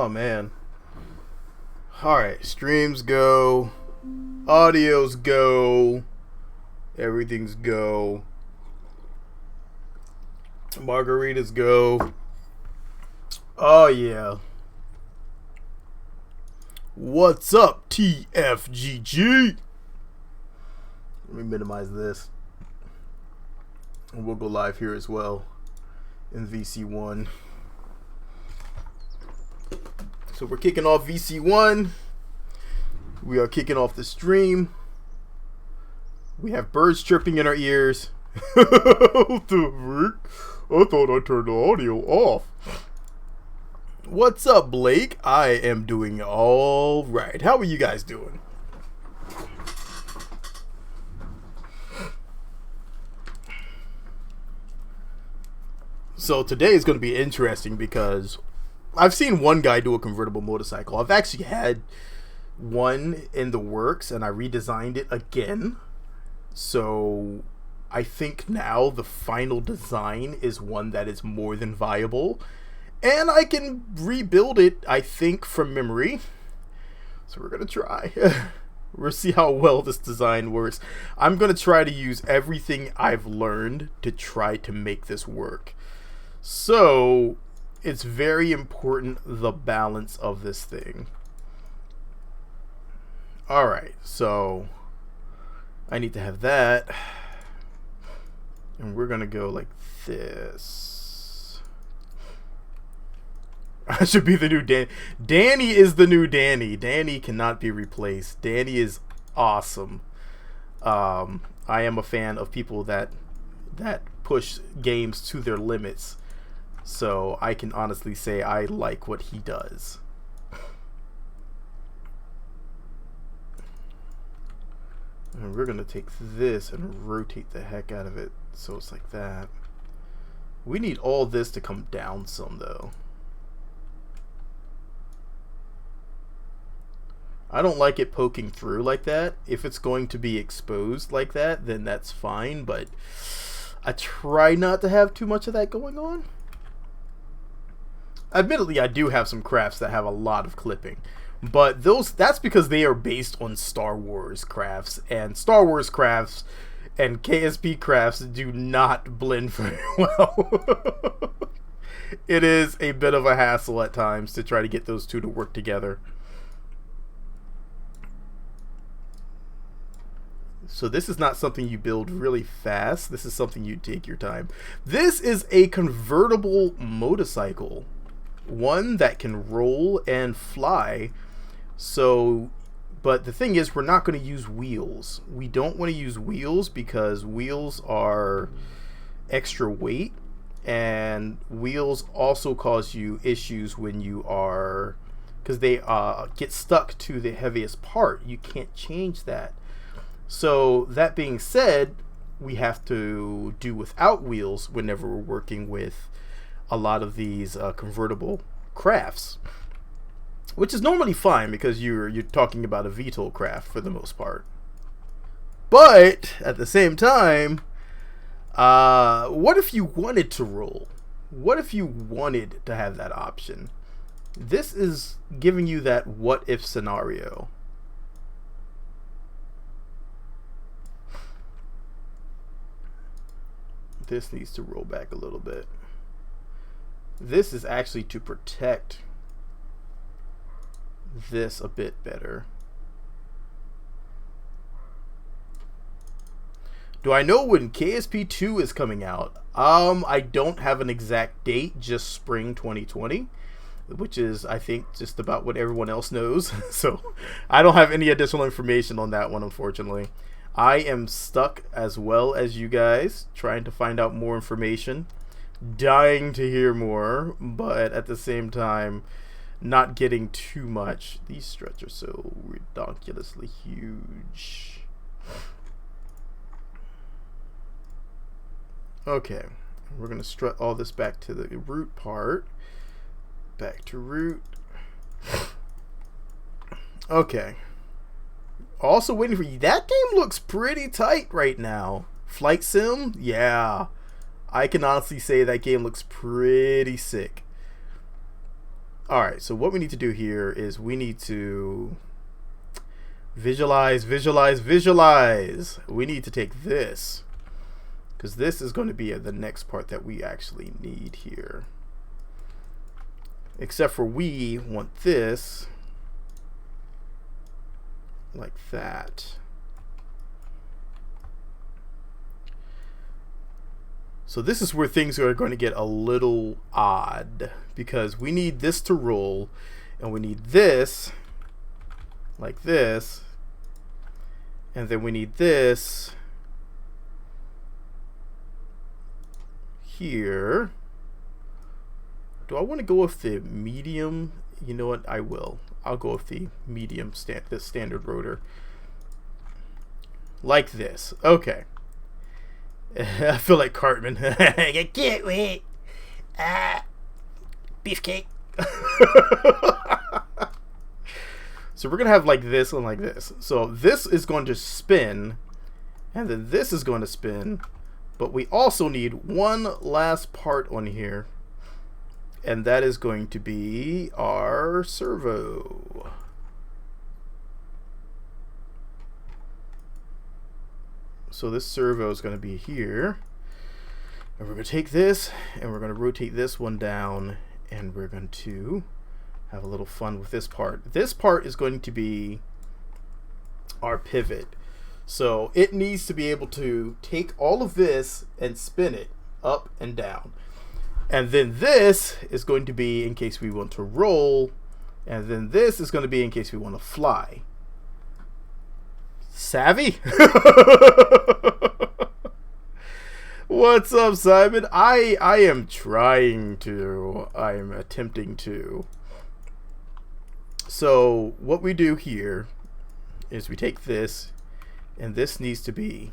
Oh man. Alright, streams go. Audios go. Everything's go. Margaritas go. Oh yeah. What's up, TFGG? Let me minimize this. And we'll go live here as well in VC1. So we're kicking off VC1. We are kicking off the stream. We have birds chirping in our ears. What the frick? I thought I turned the audio off. What's up, Blake? I am doing all right. How are you guys doing? So today is going to be interesting because I've seen one guy do a convertible motorcycle. I've actually had one in the works and I redesigned it again. So I think now the final design is one that is more than viable. And I can rebuild it, I think, from memory. So we're going to try. We'll see how well this design works. I'm going to try to use everything I've learned to try to make this work. So it's very important, the balance of this thing. Alright, so I need to have that. And we're going to go like this. I should be the new Danny. Danny is the new Danny. Danny cannot be replaced. Danny is awesome. I am a fan of people that push games to their limits. So I can honestly say I like what he does. And we're going to take this and rotate the heck out of it. So it's like that. We need all this to come down some though. I don't like it poking through like that. If it's going to be exposed like that, then that's fine. But I try not to have too much of that going on. Admittedly, I do have some crafts that have a lot of clipping. But that's because they are based on Star Wars crafts. And Star Wars crafts and KSP crafts do not blend very well. It is a bit of a hassle at times to try to get those two to work together. So this is not something you build really fast. This is something you take your time. This is a convertible motorcycle. One that can roll and fly. So, but the thing is, we're not going to use wheels. We don't want to use wheels because wheels are extra weight. And wheels also cause you issues when you are, because they get stuck to the heaviest part. You can't change that. So that being said, we have to do without wheels whenever we're working with a lot of these convertible crafts, which is normally fine because you're talking about a VTOL craft for the most part. But at the same time, what if you wanted to roll? What if you wanted to have that option? This is giving you that what if scenario. This needs to roll back a little bit. This is actually to protect this a bit better. Do I know when KSP 2 is coming out? I don't have an exact date, just spring 2020, which is, I think, just about what everyone else knows. So I don't have any additional information on that one, unfortunately. I am stuck as well as you guys, trying to find out more information, dying to hear more, but at the same time, not getting too much. These struts are so ridiculously huge. Okay, we're going to strut all this back to the root part. Back to root. Okay. Also waiting for you. That game looks pretty tight right now. Flight Sim? Yeah. I can honestly say that game looks pretty sick. All right, so what we need to do here is we need to visualize. We need to take this, because this is going to be the next part that we actually need here. Except for we want this like that. So this is where things are going to get a little odd, because we need this to roll, and we need this like this, and then we need this here. Do I want to go with the medium? You know what? I will. I'll go with the medium the standard rotor. Like this. Okay. I feel like Cartman. I can't wait. Beefcake. So we're going to have like this and like this. So this is going to spin, and then this is going to spin. But we also need one last part on here, and that is going to be our servo. So this servo is going to be here, and we're going to take this and we're going to rotate this one down, and we're going to have a little fun with this part. This part is going to be our pivot. So it needs to be able to take all of this and spin it up and down. And then this is going to be in case we want to roll, and then this is going to be in case we want to fly. Savvy? What's up, Simon? I am trying to. I am attempting to. So what we do here is we take this, and this needs to be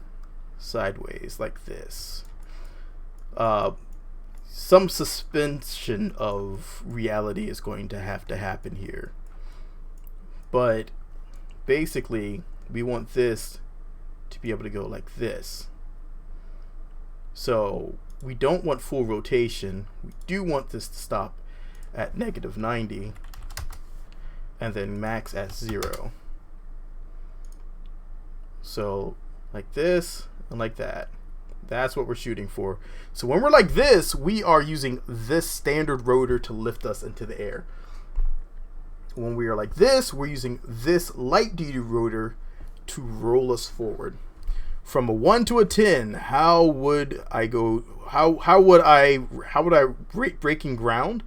sideways like this. Some suspension of reality is going to have to happen here. But basically, we want this to be able to go like this. So we don't want full rotation. We do want this to stop at -90 and then max at 0. So like this and like that. That's what we're shooting for. So when we're like this, we are using this standard rotor to lift us into the air. When we are like this, we're using this light duty rotor to roll us forward. From a 1 to a 10, how would I go? How would I rate breaking ground?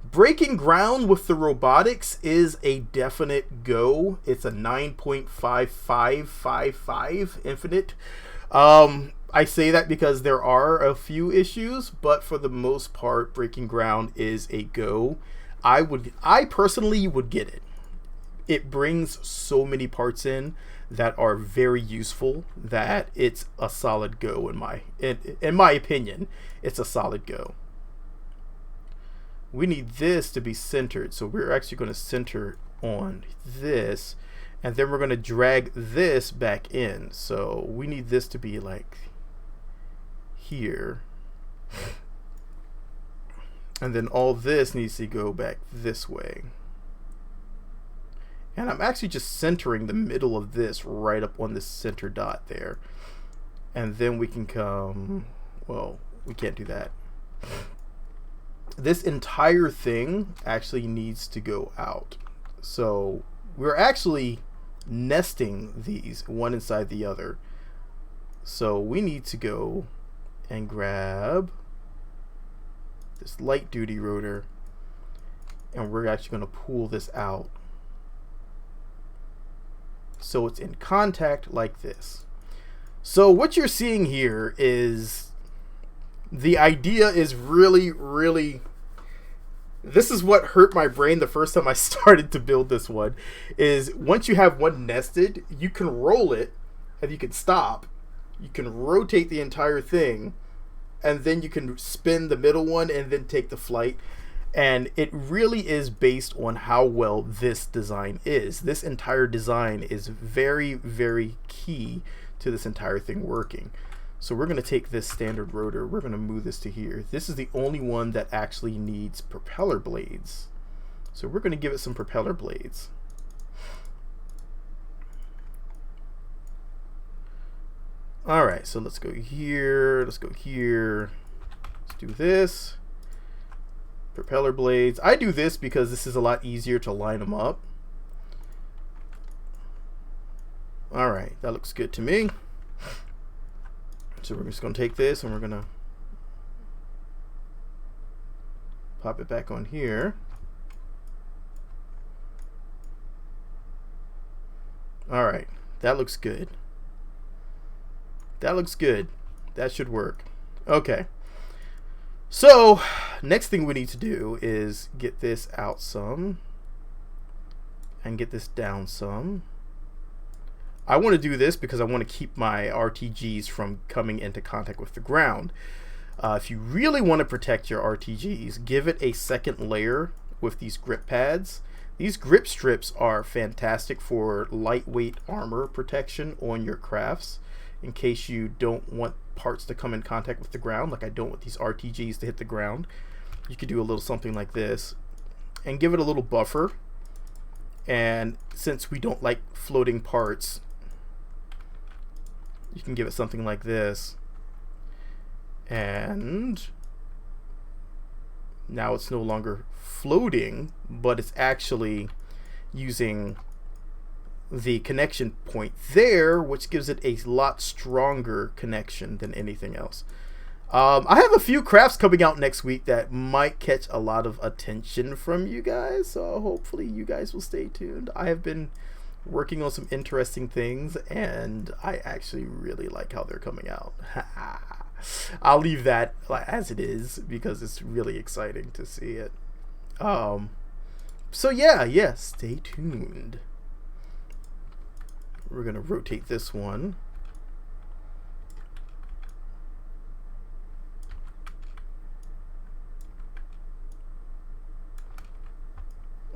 Breaking ground with the robotics is a definite go. It's a 9.5555 infinite. I say that because there are a few issues, but for the most part, breaking ground is a go. I personally would get it. It brings so many parts in that are very useful that it's a solid go in my opinion. It's a solid go. We need this to be centered, so we're actually going to center on this, and then we're going to drag this back in. So we need this to be like here, and then all this needs to go back this way. And I'm actually just centering the middle of this right up on this center dot there. And then we can come, well, we can't do that. This entire thing actually needs to go out. So we're actually nesting these one inside the other. So we need to go and grab this light duty rotor, and we're actually going to pull this out so it's in contact like this. So what you're seeing here is the idea is really, this is what hurt my brain the first time I started to build this one, is once you have one nested, you can roll it and you can stop, you can rotate the entire thing, and then you can spin the middle one and then take the flight. And it really is based on how well this design is. This entire design is very key to this entire thing working. So we're going to take this standard rotor, we're going to move this to here. This is the only one that actually needs propeller blades. So we're going to give it some propeller blades. All right, so let's go here. Let's go here. Let's do this. Propeller blades. I do this because this is a lot easier to line them up. All right, that looks good to me. So we're just going to take this and we're going to pop it back on here. All right, that looks good. That looks good. That should work. Okay. So next thing we need to do is get this out some and get this down some. I want to do this because I want to keep my RTGs from coming into contact with the ground. If you really want to protect your RTGs, give it a second layer with these grip pads. These grip strips are fantastic for lightweight armor protection on your crafts, in case you don't want parts to come in contact with the ground. Like I don't want these RTGs to hit the ground. You could do a little something like this and give it a little buffer. And since we don't like floating parts, you can give it something like this. And now it's no longer floating, but it's actually using the connection point there, which gives it a lot stronger connection than anything else. I have a few crafts coming out next week that might catch a lot of attention from you guys, so hopefully you guys will stay tuned. I have been working on some interesting things, and I actually really like how they're coming out. I'll leave that as it is because it's really exciting to see it. So yeah, stay tuned. We're going to rotate this one.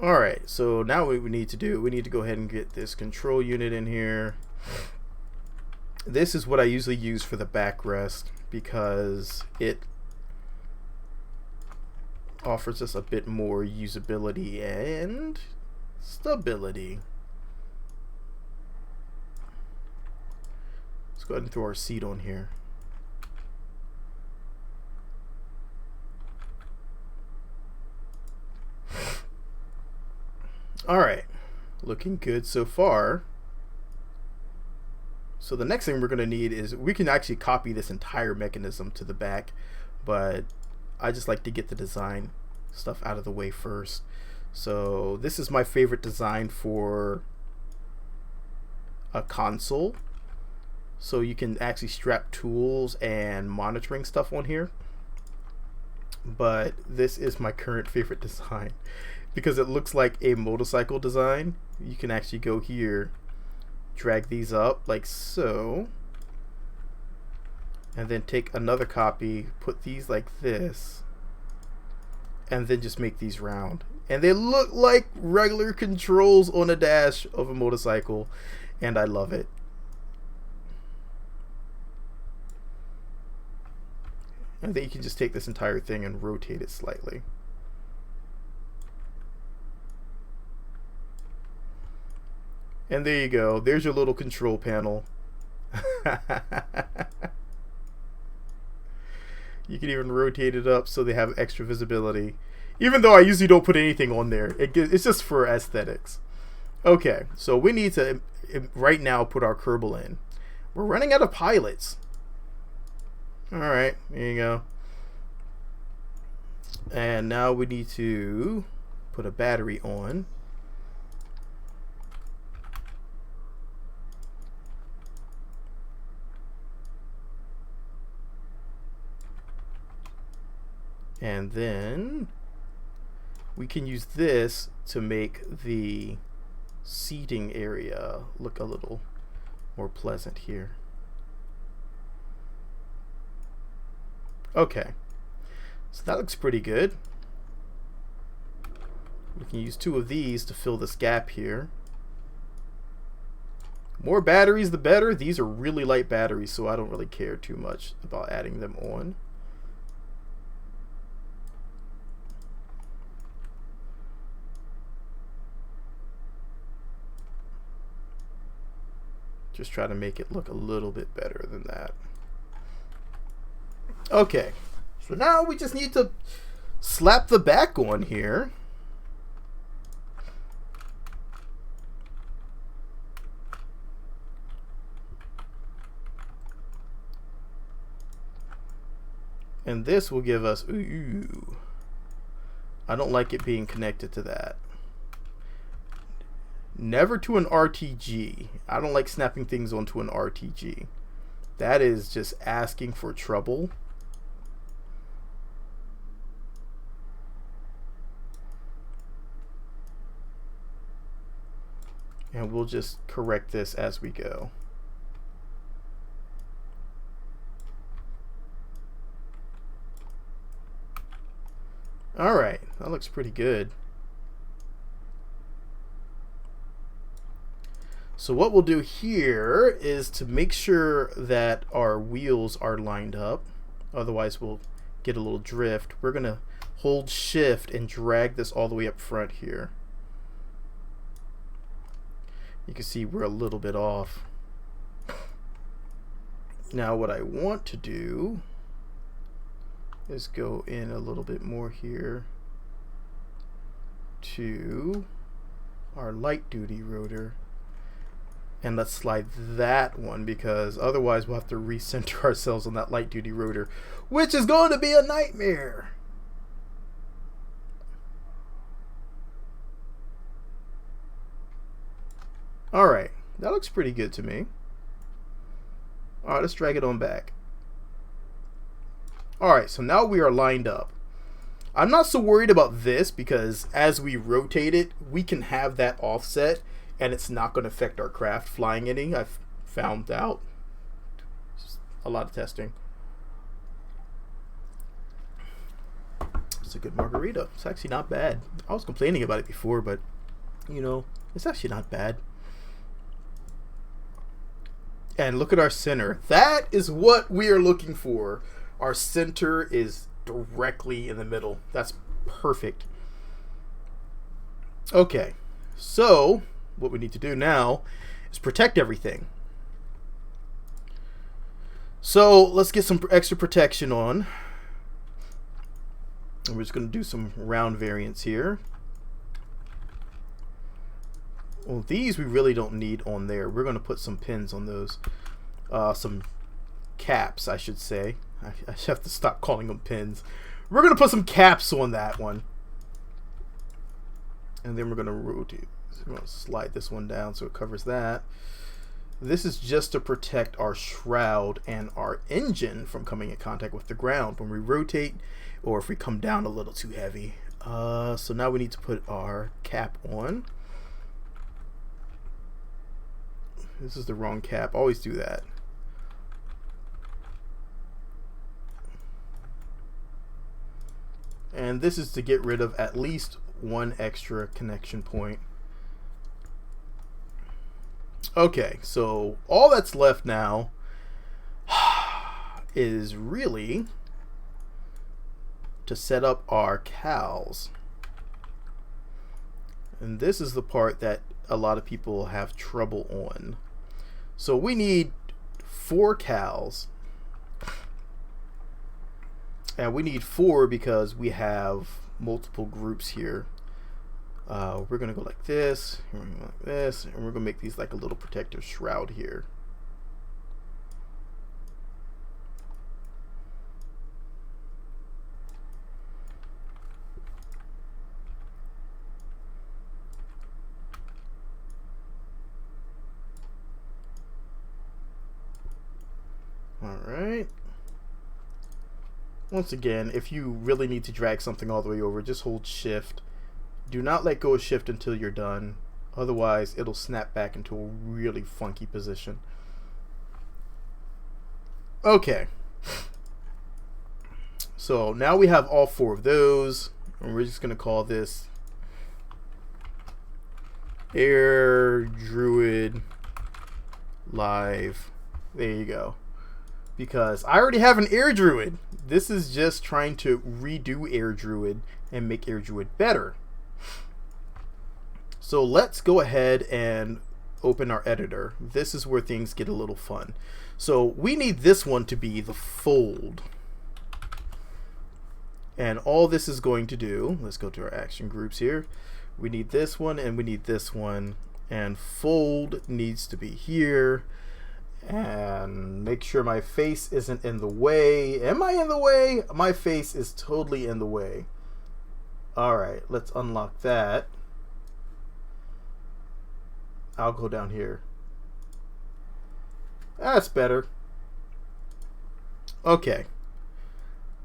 Alright, so now what we need to do, we need to go ahead and get this control unit in here. This is what I usually use for the backrest because it offers us a bit more usability and stability. Let's go ahead and throw our seat on here. Alright, looking good so far. So the next thing we're going to need is, we can actually copy this entire mechanism to the back, but I just like to get the design stuff out of the way first. So this is my favorite design for a console. So you can actually strap tools and monitoring stuff on here. But this is my current favorite design because it looks like a motorcycle design. You can actually go here, drag these up like so, and then take another copy, put these like this, and then just make these round. And they look like regular controls on a dash of a motorcycle, and I love it. And then you can just take this entire thing and rotate it slightly. And there you go. There's your little control panel. You can even rotate it up so they have extra visibility. Even though I usually don't put anything on there. It's just for aesthetics. Okay, so we need to right now put our Kerbal in. We're running out of pilots. Alright, there you go. And now we need to put a battery on. And then we can use this to make the seating area look a little more pleasant here. Okay, so that looks pretty good. We can use 2 of these to fill this gap here. More batteries the better. These are really light batteries, so I don't really care too much about adding them on. Just try to make it look a little bit better than that. Okay, so now we just need to slap the back on here. And this will give us, ooh, I don't like it being connected to that. Never to an RTG. I don't like snapping things onto an RTG. That is just asking for trouble. And we'll just correct this as we go. Alright, that looks pretty good. So what we'll do here is to make sure that our wheels are lined up. Otherwise we'll get a little drift. We're going to hold shift and drag this all the way up front here. You can see we're a little bit off. Now what I want to do is go in a little bit more here to our light duty rotor, and let's slide that one, because otherwise we'll have to recenter ourselves on that light duty rotor, which is going to be a nightmare. Alright, that looks pretty good to me. Alright, let's drag it on back. Alright, so now we are lined up. I'm not so worried about this, because as we rotate it, we can have that offset and it's not going to affect our craft flying any. I've found out. Just a lot of testing. It's a good margarita. It's actually not bad. I was complaining about it before, but you know, it's actually not bad. And look at our center. That is what we are looking for. Our center is directly in the middle. That's perfect. Okay, so what we need to do now is protect everything. So let's get some extra protection on. And we're just going to do some round variants here. Well, these we really don't need on there. We're going to put some pins on those. Some caps, I should say. I have to stop calling them pins. We're going to put some caps on that one. And then we're going to rotate. So we're going to slide this one down so it covers that. This is just to protect our shroud and our engine from coming in contact with the ground when we rotate, or if we come down a little too heavy. So now we need to put our cap on. This is the wrong cap. Always do that. And this is to get rid of at least one extra connection point. Okay, so all that's left now is really to set up our cowls. And this is the part that a lot of people have trouble on. So we need 4 cowls. And we need 4 because we have multiple groups here. We're going to go like this, we're going to go like this, and we're going to make these like a little protective shroud here. Alright. Once again, if you really need to drag something all the way over, just hold shift. Do not let go of shift until you're done. Otherwise, it'll snap back into a really funky position. Okay. So now we have all 4 of those. And we're just going to call this Air Druid Live. There you go. Because I already have an Air Druid. This is just trying to redo Air Druid and make Air Druid better. So let's go ahead and open our editor. This is where things get a little fun. So we need this one to be the fold. And all this is going to do, let's go to our action groups here. We need this one and we need this one. And fold needs to be here. And make sure my face isn't in the way. Am I in the way? My face is totally in the way. All right, let's unlock that. I'll go down here. That's better. Okay.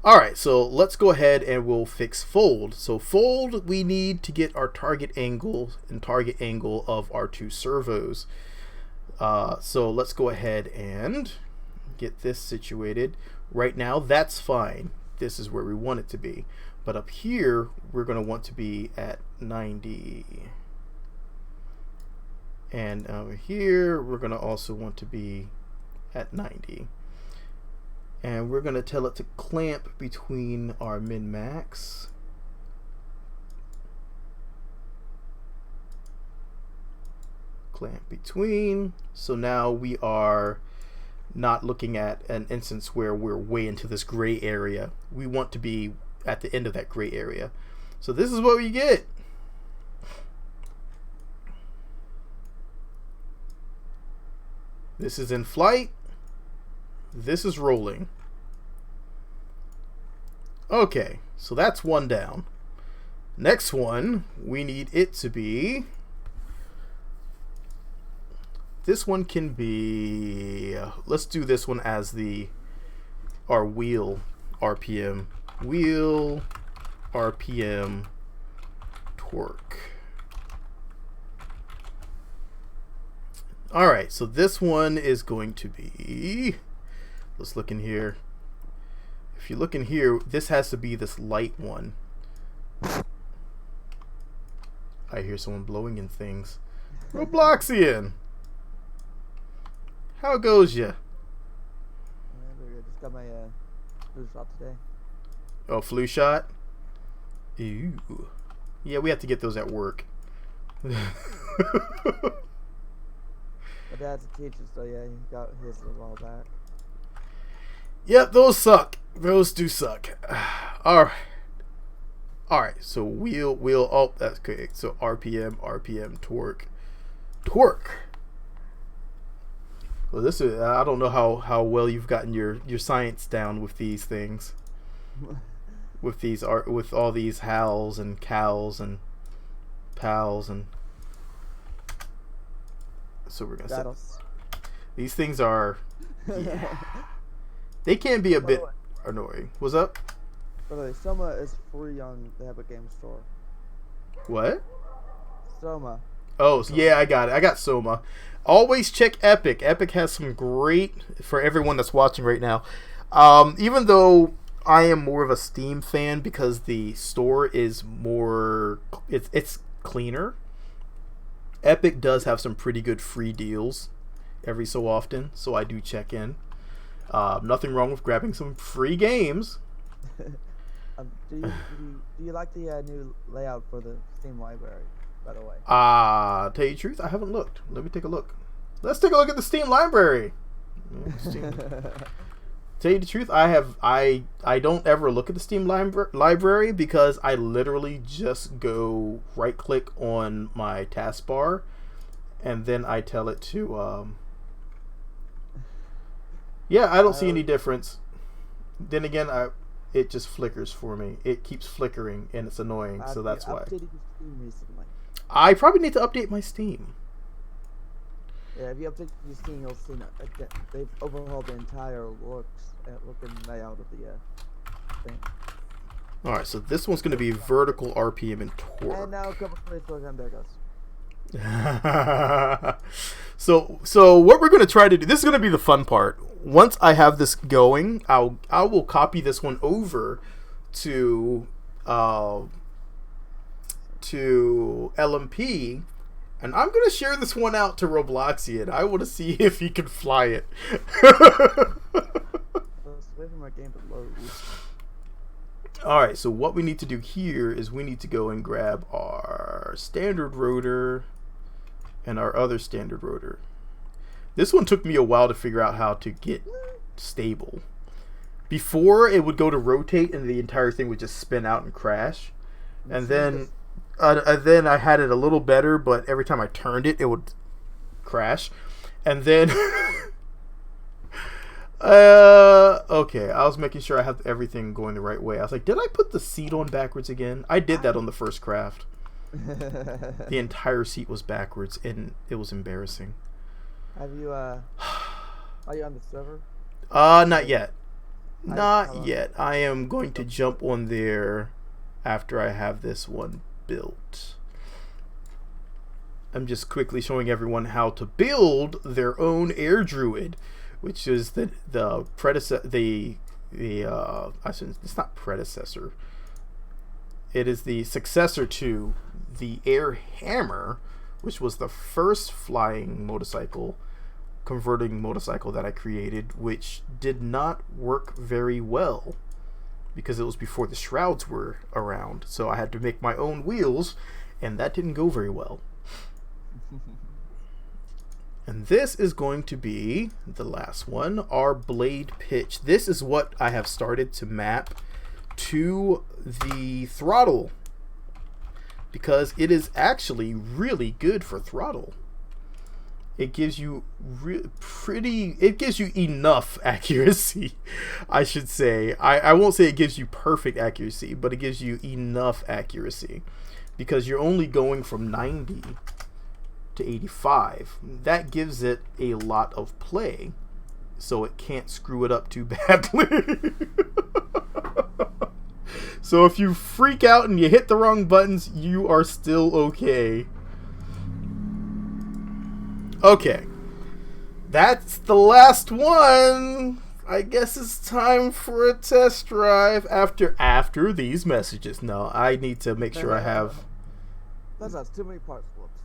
All right, so let's go ahead and we'll fix fold. So fold, we need to get our target angle and target angle of our two servos. So let's go ahead and get this situated. Right now, that's fine. This is where we want it to be. But up here, we're going to want to be at 90. And over here, we're going to also want to be at 90. And we're going to tell it to clamp between our min-max. Clamp between. So now we are not looking at an instance where we're way into this gray area. We want to be at the end of that gray area. So this is what we get. This is in flight. This is rolling. Okay, so that's one down. Next one, we need it to be, this one can be, let's do this one as our wheel RPM. Wheel RPM torque. All right, so this one is going to be, let's look in here. If you look in here, this has to be this light one. I hear someone blowing in things. Robloxian! How goes ya? Just got my flu shot today. Oh, flu shot? Ew. Yeah, we have to get those at work. My dad's a teacher, so yeah, he got his a while back. Yep, those suck. Those do suck. Alright. Alright, so wheel, oh, that's good. So RPM, torque. Torque! Well, this is, I don't know how well you've gotten your science down with these things. with all these howls and cows and pals and... So we're gonna say these things are, yeah, they can be a bit annoying. What's up? By the way, Soma is free on the Epic Game Store. What? Soma. Oh, yeah, I got it. I got Soma. Always check Epic. Epic has some great, for everyone that's watching right now. Even though I am more of a Steam fan because the store is more, it's cleaner. Epic does have some pretty good free deals every so often, so I do check in. Nothing wrong with grabbing some free games. Do you like the new layout for the Steam library, by the way? Tell you the truth, I haven't looked. Let me take a look. Let's take a look at the Steam library. Tell you the truth, I don't ever look at the Steam library because I literally just go right click on my taskbar and then I tell it to yeah, I don't see any difference. Then again, it just flickers for me. It keeps flickering and it's annoying, so that's why. Updated your Steam recently? I probably need to update my Steam. Yeah, if you update your Steam, you'll see that they've overhauled the entire look and layout of the thing. All right, so this one's going to be vertical RPM and torque. And now a couple plays program there goes. So what we're going to try to do, this is going to be the fun part. Once I have this going, I will copy this one over to LMP, and I'm going to share this one out to Robloxian. I want to see if he can fly it. Wait for my game to load. Alright, so what we need to do here is we need to go and grab our standard rotor and our other standard rotor. This one took me a while to figure out how to get stable. Before, it would go to rotate and the entire thing would just spin out and crash. And then I had it a little better, but every time I turned it, it would crash. And then okay, I was making sure I have everything going the right way. I was like, did I put the seat on backwards again? I did that on the first craft. The entire seat was backwards and it was embarrassing. Have you are you on the server? Not yet. Not yet. I am going to jump on there after I have this one built. I'm just quickly showing everyone how to build their own air druid, which is the predecessor. It's not predecessor. It is the successor to the air hammer, which was the first flying motorcycle, converting motorcycle that I created, which did not work very well because it was before the shrouds were around. So I had to make my own wheels, and that didn't go very well. And this is going to be the last one, our blade pitch. This is what I have started to map to the throttle, because it is actually really good for throttle. It gives you it gives you enough accuracy, I should say. I won't say it gives you perfect accuracy, but it gives you enough accuracy because you're only going from 90 to 85. That gives it a lot of play, so it can't screw it up too badly. So if you freak out and you hit the wrong buttons, you are still okay. Okay, that's the last one. I guess it's time for a test drive after these messages. No, I need to make sure I have. That's too many parts. Whoops.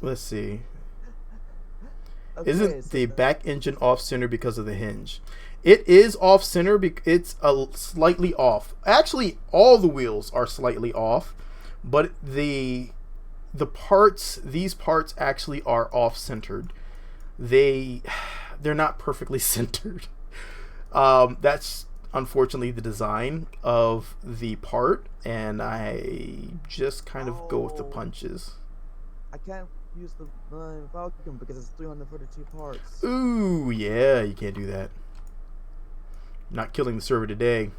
Let's see. Okay, Isn't so the back engine off center because of the hinge? It is off center because it's slightly off. Actually, all the wheels are slightly off, but these parts actually are off centered. They're not perfectly centered. That's unfortunately the design of the part, and I just kind of go with the punches. I can't use the Falcon because it's 332 parts. Ooh, yeah, you can't do that. Not killing the server today.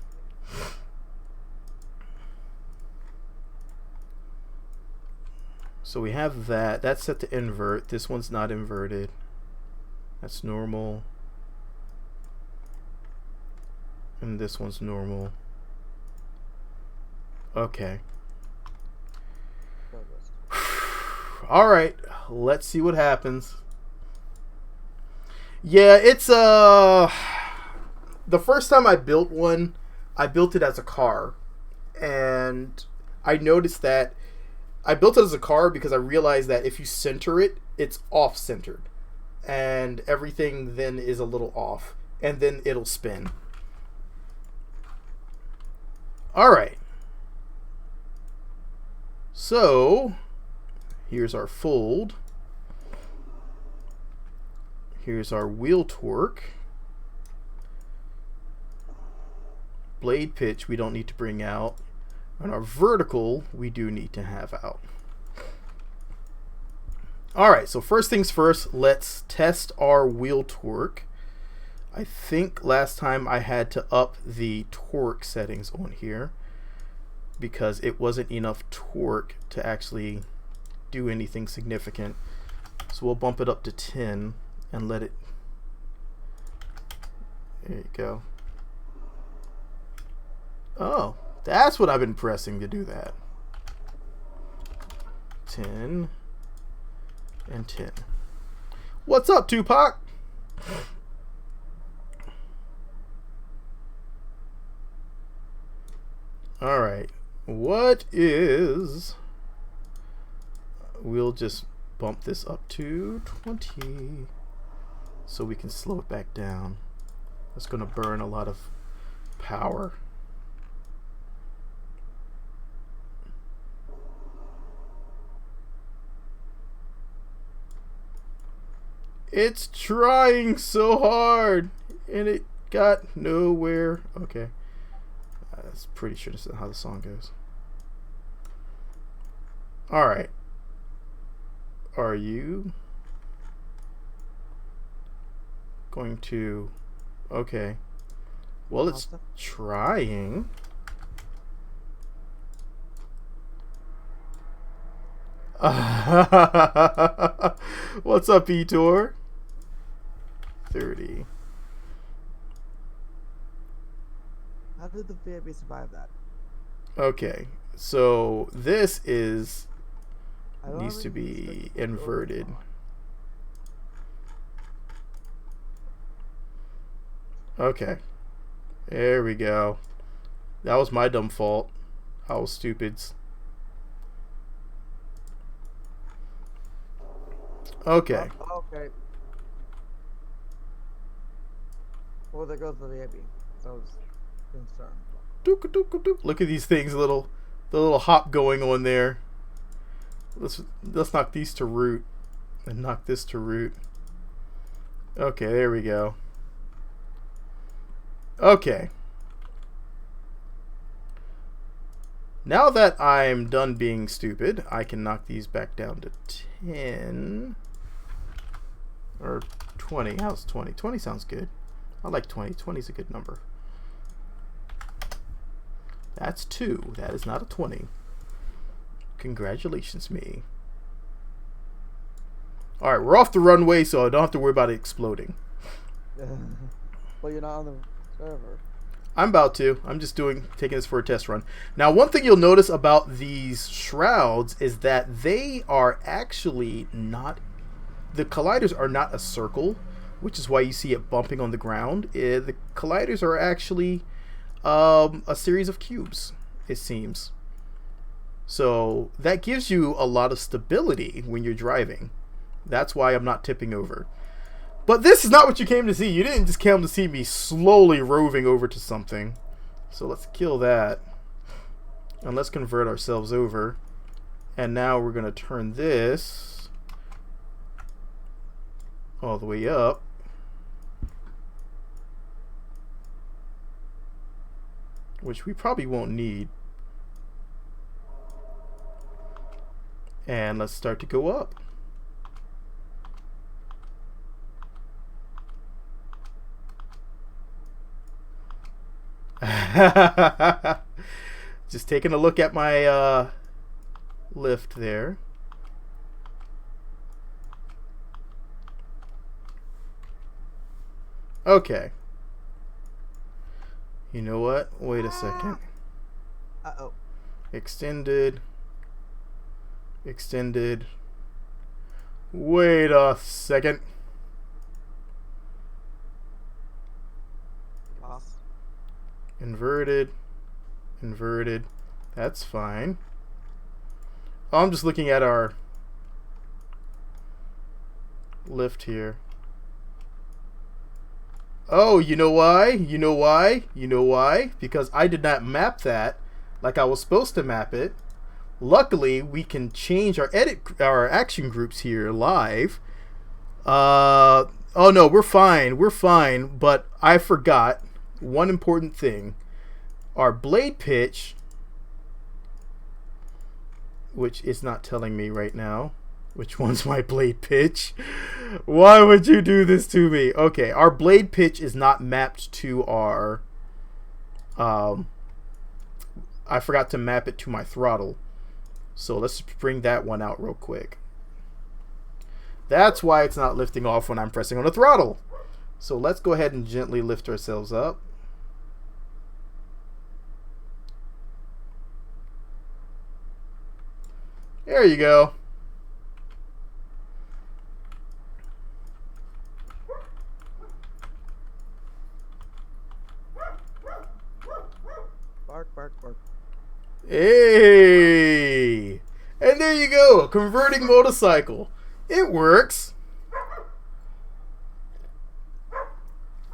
So we have that. That's set to invert. This one's not inverted. That's normal. And this one's normal. Okay. Alright. Let's see what happens. Yeah, it's the first time I built one, I built it as a car. And I noticed that I built it as a car because I realized that if you center it, it's off-centered. And everything then is a little off. And then it'll spin. Alright. So, here's our fold. Here's our wheel torque. Blade pitch we don't need to bring out. And our vertical we do need to have out. Alright, so first things first, let's test our wheel torque. I think last time I had to up the torque settings on here because it wasn't enough torque to actually do anything significant. So we'll bump it up to 10 and let it. There you go. Oh, that's what I've been pressing to do that. 10 and 10. What's up, Tupac? Alright, what is... We'll just bump this up to 20 so we can slow it back down. That's going to burn a lot of power. It's trying so hard, and it got nowhere. Okay. That's pretty sure this is how the song goes. Alright. Are you going to... Okay. Well, it's trying. What's up, Etor? 30. How did the baby survive that? Okay, so this is needs to really be inverted. Okay, there we go. That was my dumb fault. I was stupid. Okay. Oh, okay. Well, there goes the baby. So I was concerned. Look at these things, the little hop going on there. Let's knock these to root and knock this to root. Okay, there we go. Okay. Now that I'm done being stupid, I can knock these back down to 10 or 20. How's 20? 20 sounds good. I like 20. 20 is a good number. That's 2. That is not a 20. Congratulations, me. Alright, we're off the runway, so I don't have to worry about it exploding. Well, you're not on the server. I'm about to. I'm just taking this for a test run. Now, one thing you'll notice about these shrouds is that they are actually not... The colliders are not a circle, which is why you see it bumping on the ground. The colliders are actually a series of cubes, it seems. So that gives you a lot of stability when you're driving. That's why I'm not tipping over. But this is not what you came to see. You didn't just come to see me slowly roving over to something. So let's kill that. And let's convert ourselves over. And now we're going to turn this all the way up. Which we probably won't need. And let's start to go up. Just taking a look at my lift there. Okay. You know what? Wait a second. Uh-oh. Extended. Extended. Wait a second. Inverted. Inverted. That's fine. Oh, I'm just looking at our lift here. Oh, you know why? You know why? You know why? Because I did not map that like I was supposed to map it. Luckily, we can change our action groups here live. Oh no, we're fine. We're fine, but I forgot one important thing. Our blade pitch, which is not telling me right now which one's my blade pitch. Why would you do this to me? Okay, our blade pitch is not mapped to our I forgot to map it to my throttle. So let's bring that one out real quick. That's why it's not lifting off when I'm pressing on the throttle. So let's go ahead and gently lift ourselves up. There you go. Bark, bark, bark. Hey! And there you go, a converting motorcycle. It works.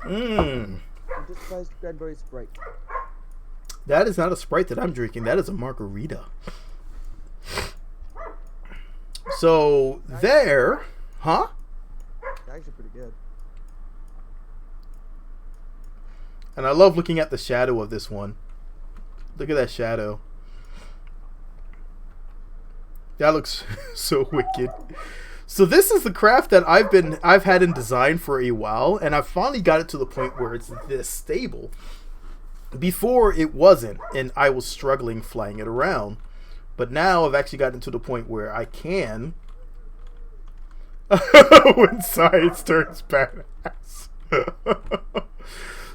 Just buy cranberry Sprite. That is not a Sprite that I'm drinking. That is a margarita. So there, huh? actually pretty good. And I love looking at the shadow of this one. Look at that shadow. That looks so wicked. So this is the craft that I've had in design for a while, and I've finally got it to the point where it's this stable. Before it wasn't, and I was struggling flying it around. But now I've actually gotten to the point where I can. When science turns badass.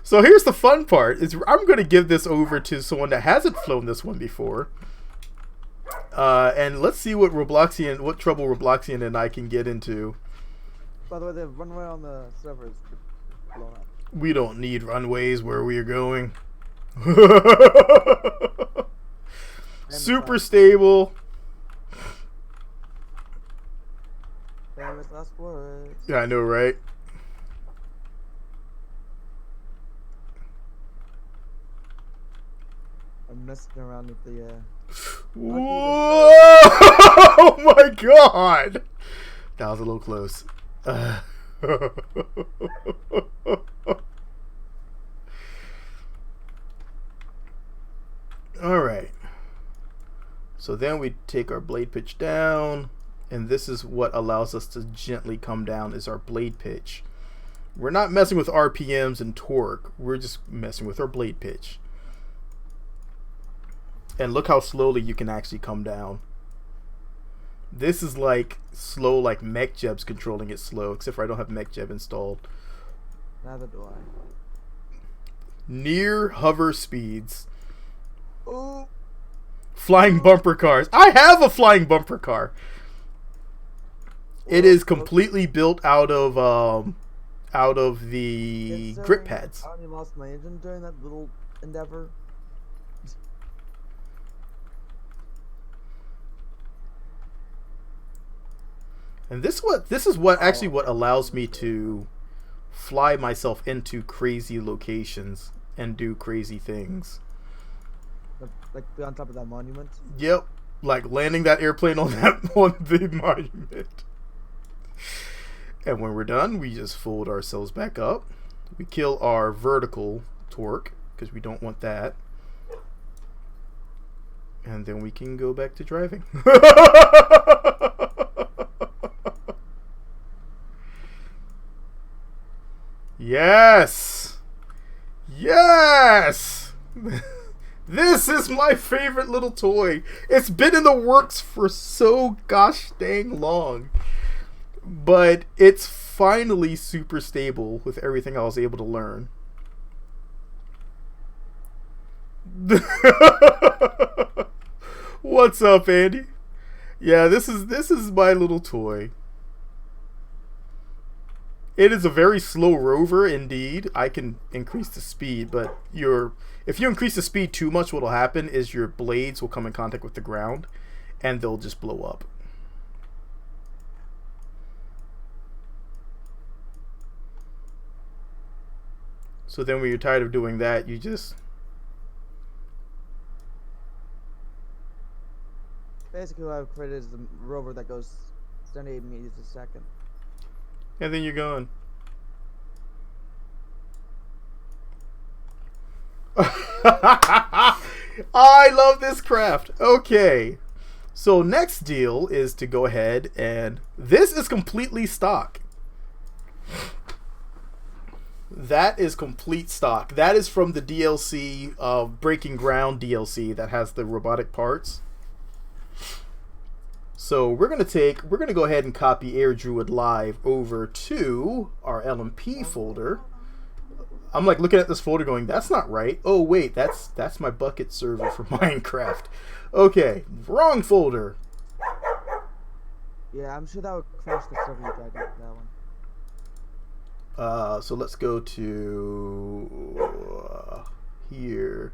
So here's the fun part: is I'm going to give this over to someone that hasn't flown this one before, and let's see what trouble Robloxian and I can get into. By the way, the runway on the server is blown up. We don't need runways where we are going. Super stable. Famous last words. Yeah, I know, right? I'm messing around with the. Whoa! Oh my god! That was a little close. Alright. So then we take our blade pitch down, and this is what allows us to gently come down is our blade pitch. We're not messing with RPMs and torque, we're just messing with our blade pitch. And look how slowly you can actually come down. This is like slow, like MechJeb's controlling it slow, except for I don't have MechJeb installed. Neither do I. Near hover speeds. Oh. Flying bumper cars. I have a flying bumper car. It is completely built out of the grip pads. I only lost my engine during that little endeavor. And this is what actually what allows me to fly myself into crazy locations and do crazy things. Like be on top of that monument? Yep. Like landing that airplane on the monument. And when we're done, we just fold ourselves back up. We kill our vertical torque because we don't want that. And then we can go back to driving. Yes! Yes! This is my favorite little toy. It's been in the works for so gosh dang long. But it's finally super stable with everything I was able to learn. What's up, Andy? Yeah, this is my little toy. It is a very slow rover indeed. I can increase the speed, but if you increase the speed too much, what will happen is your blades will come in contact with the ground and they'll just blow up. So then when you're tired of doing that, you just... Basically what I've created is a rover that goes 78 meters a second. And then you're going. I love this craft. Okay. So next deal is to go ahead and... This is completely stock. That is complete stock. That is from the DLC of Breaking Ground DLC that has the robotic parts. So we're gonna go ahead and copy Air Druid Live over to our LMP folder. I'm like looking at this folder going, that's not right. Oh wait, that's my bucket server for Minecraft. Okay, wrong folder. Yeah, I'm sure that would crash the server you tried that one. So let's go to here,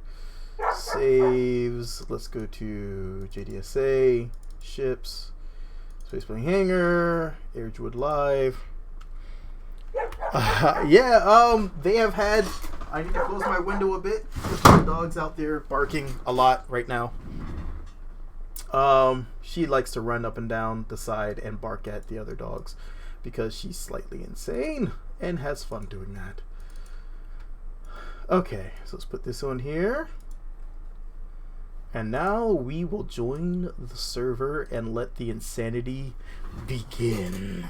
saves. Let's go to JDSA, ships, Spaceplane Hangar, Air Druid Live. Yeah, they have had. I need to close my window a bit. The dog's out there barking a lot right now. She likes to run up and down the side and bark at the other dogs. because she's slightly insane and has fun doing that. Okay, so let's put this on here. And now we will join the server and let the insanity begin.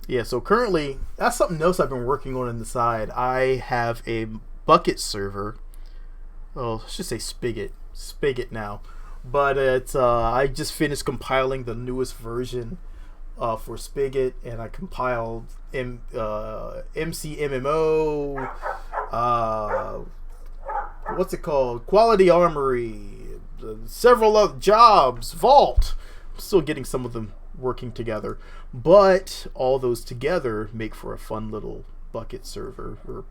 Yeah, so currently, that's something else I've been working on the side. I have a bucket server. Oh, I should say Spigot now. But it's I just finished compiling the newest version for Spigot, and I compiled MCMMO, what's it called? Quality Armory, several other jobs, Vault. I'm still getting some of them working together, but all those together make for a fun little bucket server or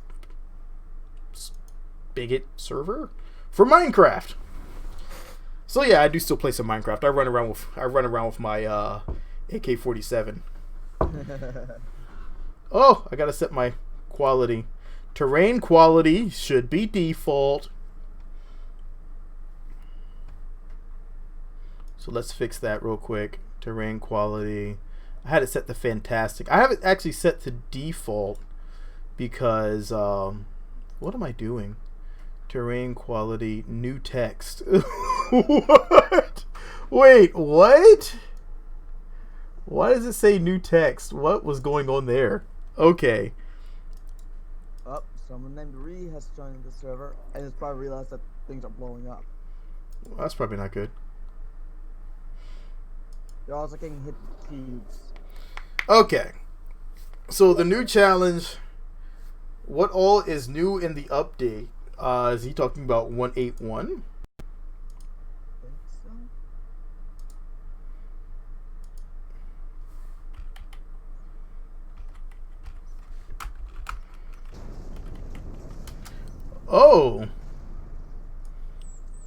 Spigot server for Minecraft. So yeah, I do still play some Minecraft. I run around with my AK-47. Oh, I gotta set my quality. Terrain quality should be default. So let's fix that real quick. Terrain quality. I had it set to fantastic. I have it actually set to default because what am I doing? Terrain quality, new text. What? Wait, what? Why does it say new text? What was going on there? Okay. Oh, someone named Ree has joined the server and has probably realized that things are blowing up. Well, that's probably not good. They're also getting hit with cubes. Okay. So the new challenge, what all is new in the update? Is he talking about 181? I think so. Oh.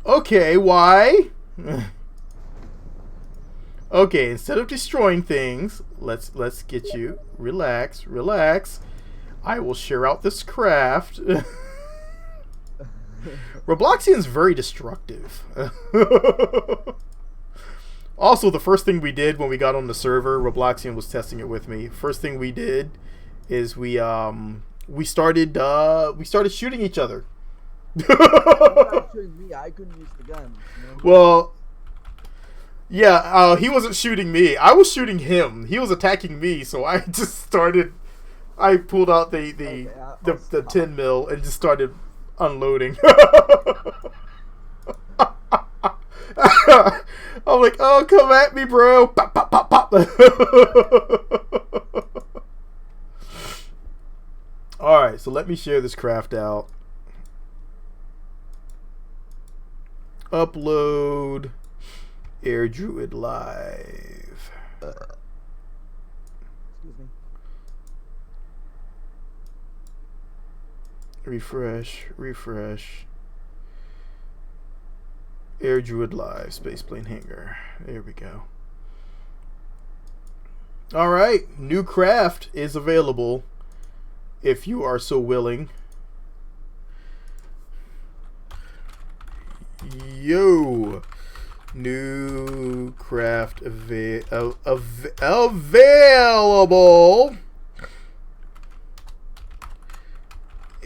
Okay, why? Okay, instead of destroying things, let's get you relax. I will share out this craft. Robloxian's very destructive. Also, the first thing we did when we got on the server, Robloxian was testing it with me. First thing we did is we started shooting each other. Shooting me, I couldn't use the gun. You know? Well, yeah, he wasn't shooting me. I was shooting him. He was attacking me, so I just started. I pulled out the 10 mil and just started unloading. I'm like, oh, come at me, bro. Pop, pop, pop, pop. Alright, so let me share this craft out. Upload Air Druid Live. Excuse me. Refresh. Air Druid Live, Spaceplane Hangar. There we go. Alright, new craft is available if you are so willing. Yo! New craft available.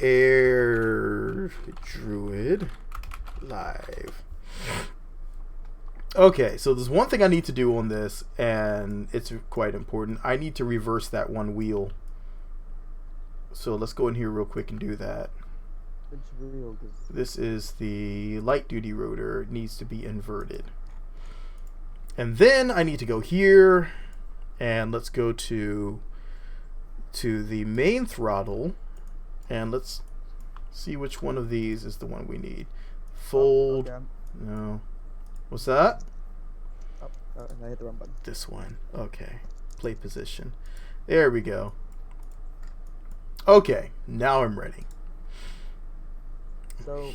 Air Druid Live. Okay, so there's one thing I need to do on this, and it's quite important. I need to reverse that one wheel. So let's go in here real quick and do that. Which wheel? This is the light duty rotor. It needs to be inverted. And then I need to go here, and let's go to the main throttle, and let's see which one of these is the one we need. Fold. Okay. No. What's that? Oh, I hit the wrong button. This one. Okay. Play position. There we go. Okay. Now I'm ready. So.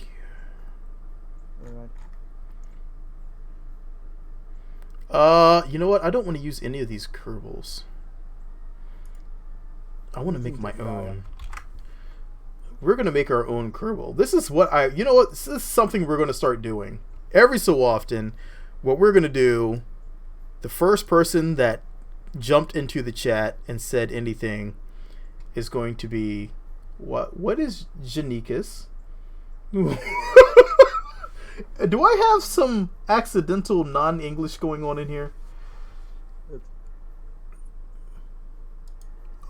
Alright. You know what? I don't want to use any of these Kerbals. I want to make my own. We're going to make our own Kerbal. This is what you know what? This is something we're going to start doing. every so often, what we're gonna do, the first person that jumped into the chat and said anything is going to be what is Janicus? Do I have some accidental non-English going on in here?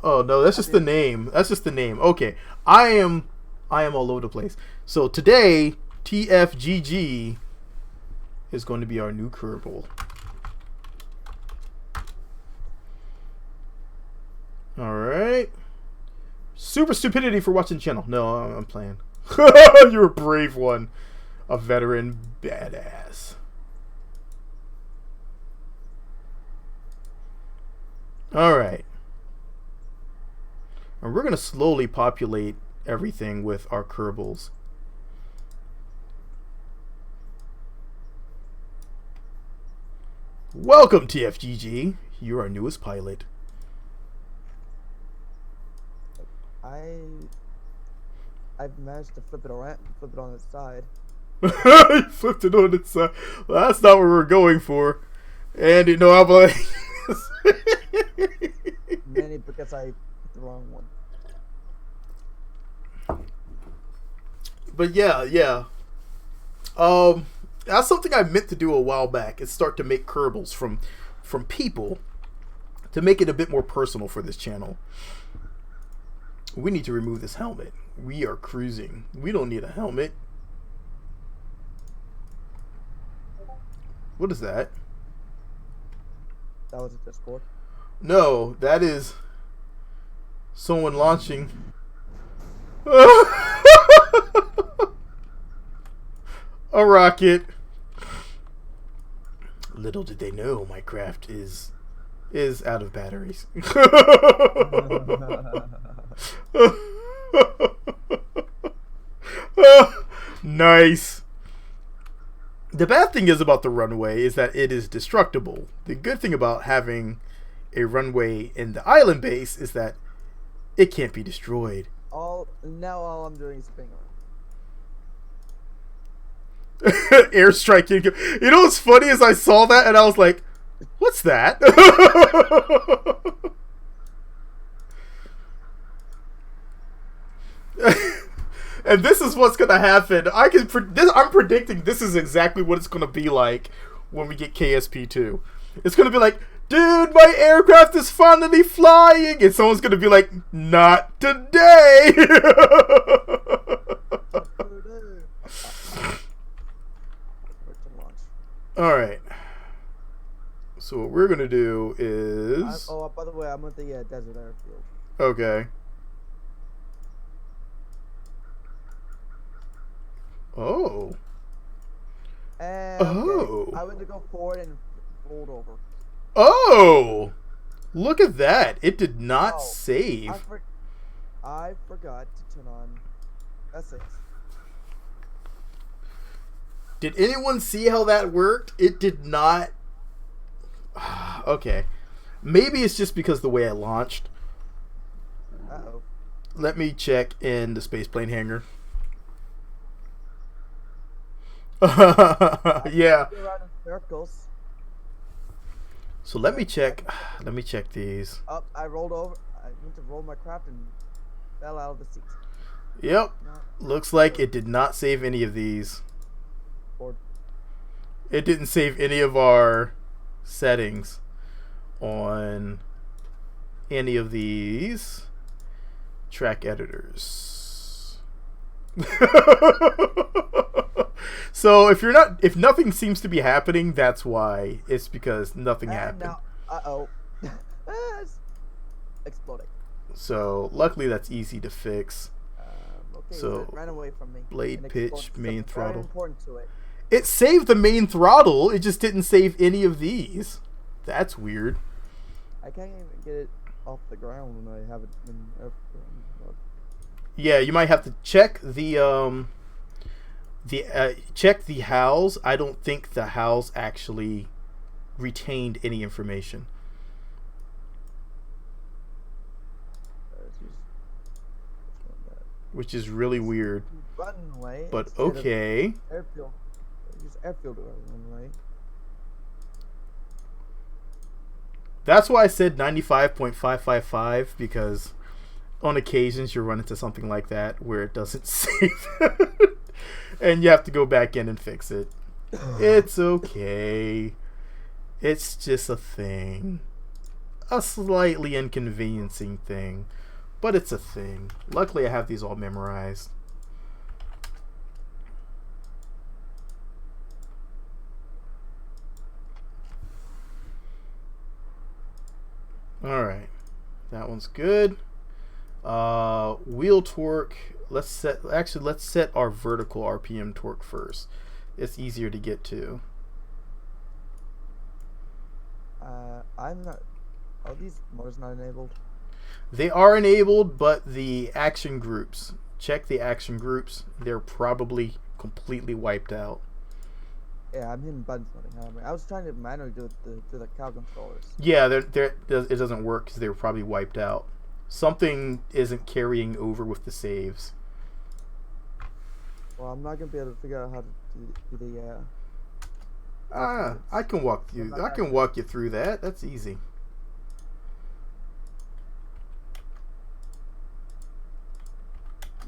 Oh no, that's just the name. That's just the name. Okay, I am all over the place. So today, TFGG is going to be our new Kerbal. All right. Super stupidity for watching the channel. No, I'm playing. You're a brave one, a veteran badass. All right. And we're going to slowly populate everything with our Kerbals. Welcome, TFGG. You're our newest pilot. I've managed to flip it around, flip it on its side. You flipped it on its side. Well, that's not what we're going for. And you know, I'm like... Mainly because I hit the wrong one. But yeah. That's something I meant to do a while back. Is start to make Kerbals from people to make it a bit more personal for this channel. We need to remove this helmet. We are cruising. We don't need a helmet. What is that? That was a Discord. No, that is someone launching. A rocket. Little did they know my craft is out of batteries. Nice. The bad thing is about the runway is that it is destructible. The good thing about having a runway in the island base is that it can't be destroyed. All I'm doing is spinning around. Airstrike. You know what's funny is I saw that and I was like, what's that? And this is what's gonna happen. I'm predicting this is exactly what it's gonna be like when we get KSP2. It's gonna be like, dude, my aircraft is finally flying, and someone's gonna be like, not today. All right. So what we're gonna do is. By the way, I'm at the desert airfield. Okay. Oh. And oh. I went to go forward and rolled over. Oh. Look at that. It did not save. I forgot to turn on S6. Did anyone see how that worked? It did not. Okay. Maybe it's just because the way I launched. Uh-oh. Let me check in the spaceplane hangar. Yeah. Circles. So let me check. Let me check these. Up, I rolled over. I went to roll my craft and fell out of the seat. Yep. Looks like it did not save any of these. It didn't save any of our settings on any of these track editors. So if nothing seems to be happening, that's why. It's because nothing happened. Now, it's exploding. So luckily that's easy to fix. Okay, so it ran away from me. Blade pitch, main throttle. Very important to it. It saved the main throttle. It just didn't save any of these. That's weird. I can't even get it off the ground when I have it in airplane. Yeah, you might have to check the check the HALs. I don't think the HALs actually retained any information. Just which is really weird. Runway. But okay. Airfield. use airfield one, right? That's why I said 95.555, because on occasions you run into something like that where it doesn't save. And you have to go back in and fix it. It's okay. It's just a thing. A slightly inconveniencing thing. But it's a thing. Luckily I have these all memorized. Alright. That one's good. Wheel torque. Let's set our vertical RPM torque first. It's easier to get to. I'm not. Are these motors not enabled? They are enabled, but the action groups. Check the action groups. They're probably completely wiped out. Yeah, I'm hitting buttons. I was trying to manually do the cow controllers. Yeah, it doesn't work because they were probably wiped out. Something isn't carrying over with the saves. Well, I'm not gonna be able to figure out how to do the. I can walk you. I can walk you through that. That's easy.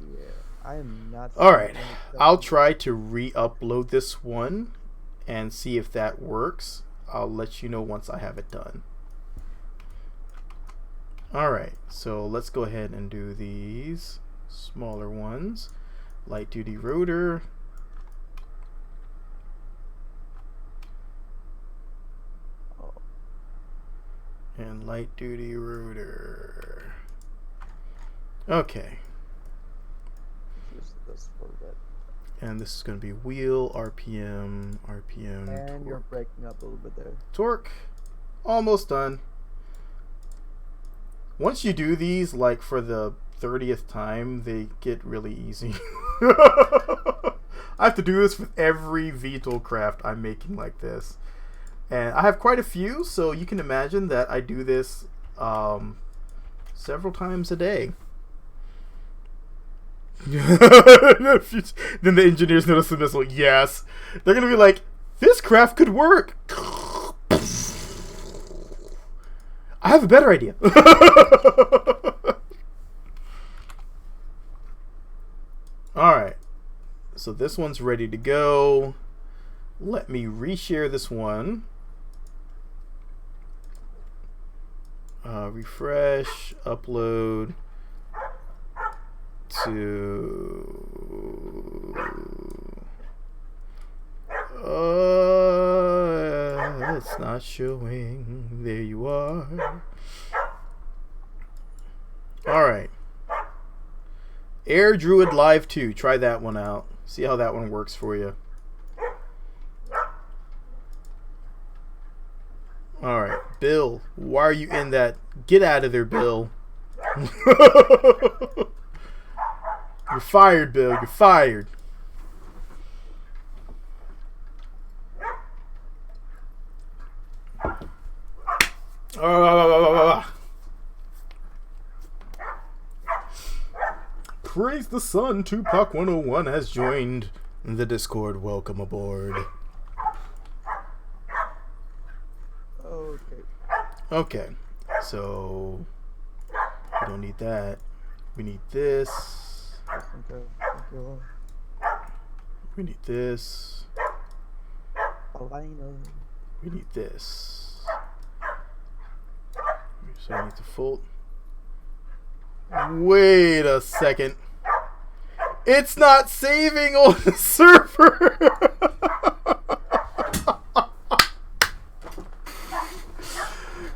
Yeah, I am not. All right, I'll try to re-upload this one and see if that works. I'll let you know once I have it done. All right, so let's go ahead and do these smaller ones. Light duty rotor. And light duty rotor. Okay. And this is going to be wheel, RPM, And torque. you're breaking up a little bit there. Torque. Almost done. Once you do these, like for the 30th time, they get really easy. I have to do this with every VTOL craft I'm making like this. And I have quite a few, so you can imagine that I do this several times a day. Then the engineers notice the missile. Yes. They're going to be like, this craft could work. I have a better idea. Alright. So this one's ready to go. Let me reshare this one. Refresh, upload to it's not showing. There you are. Alright. Air Druid Live 2. Try that one out. See how that one works for you. Alright. Bill, why are you in that? Get out of there, Bill. You're fired, Bill. You're fired. Praise the sun. Tupac 101 has joined the Discord. Welcome aboard. Okay. So we don't need that. We need this. We need this. We need this. So I need to fold. Wait a second. It's not saving on the server.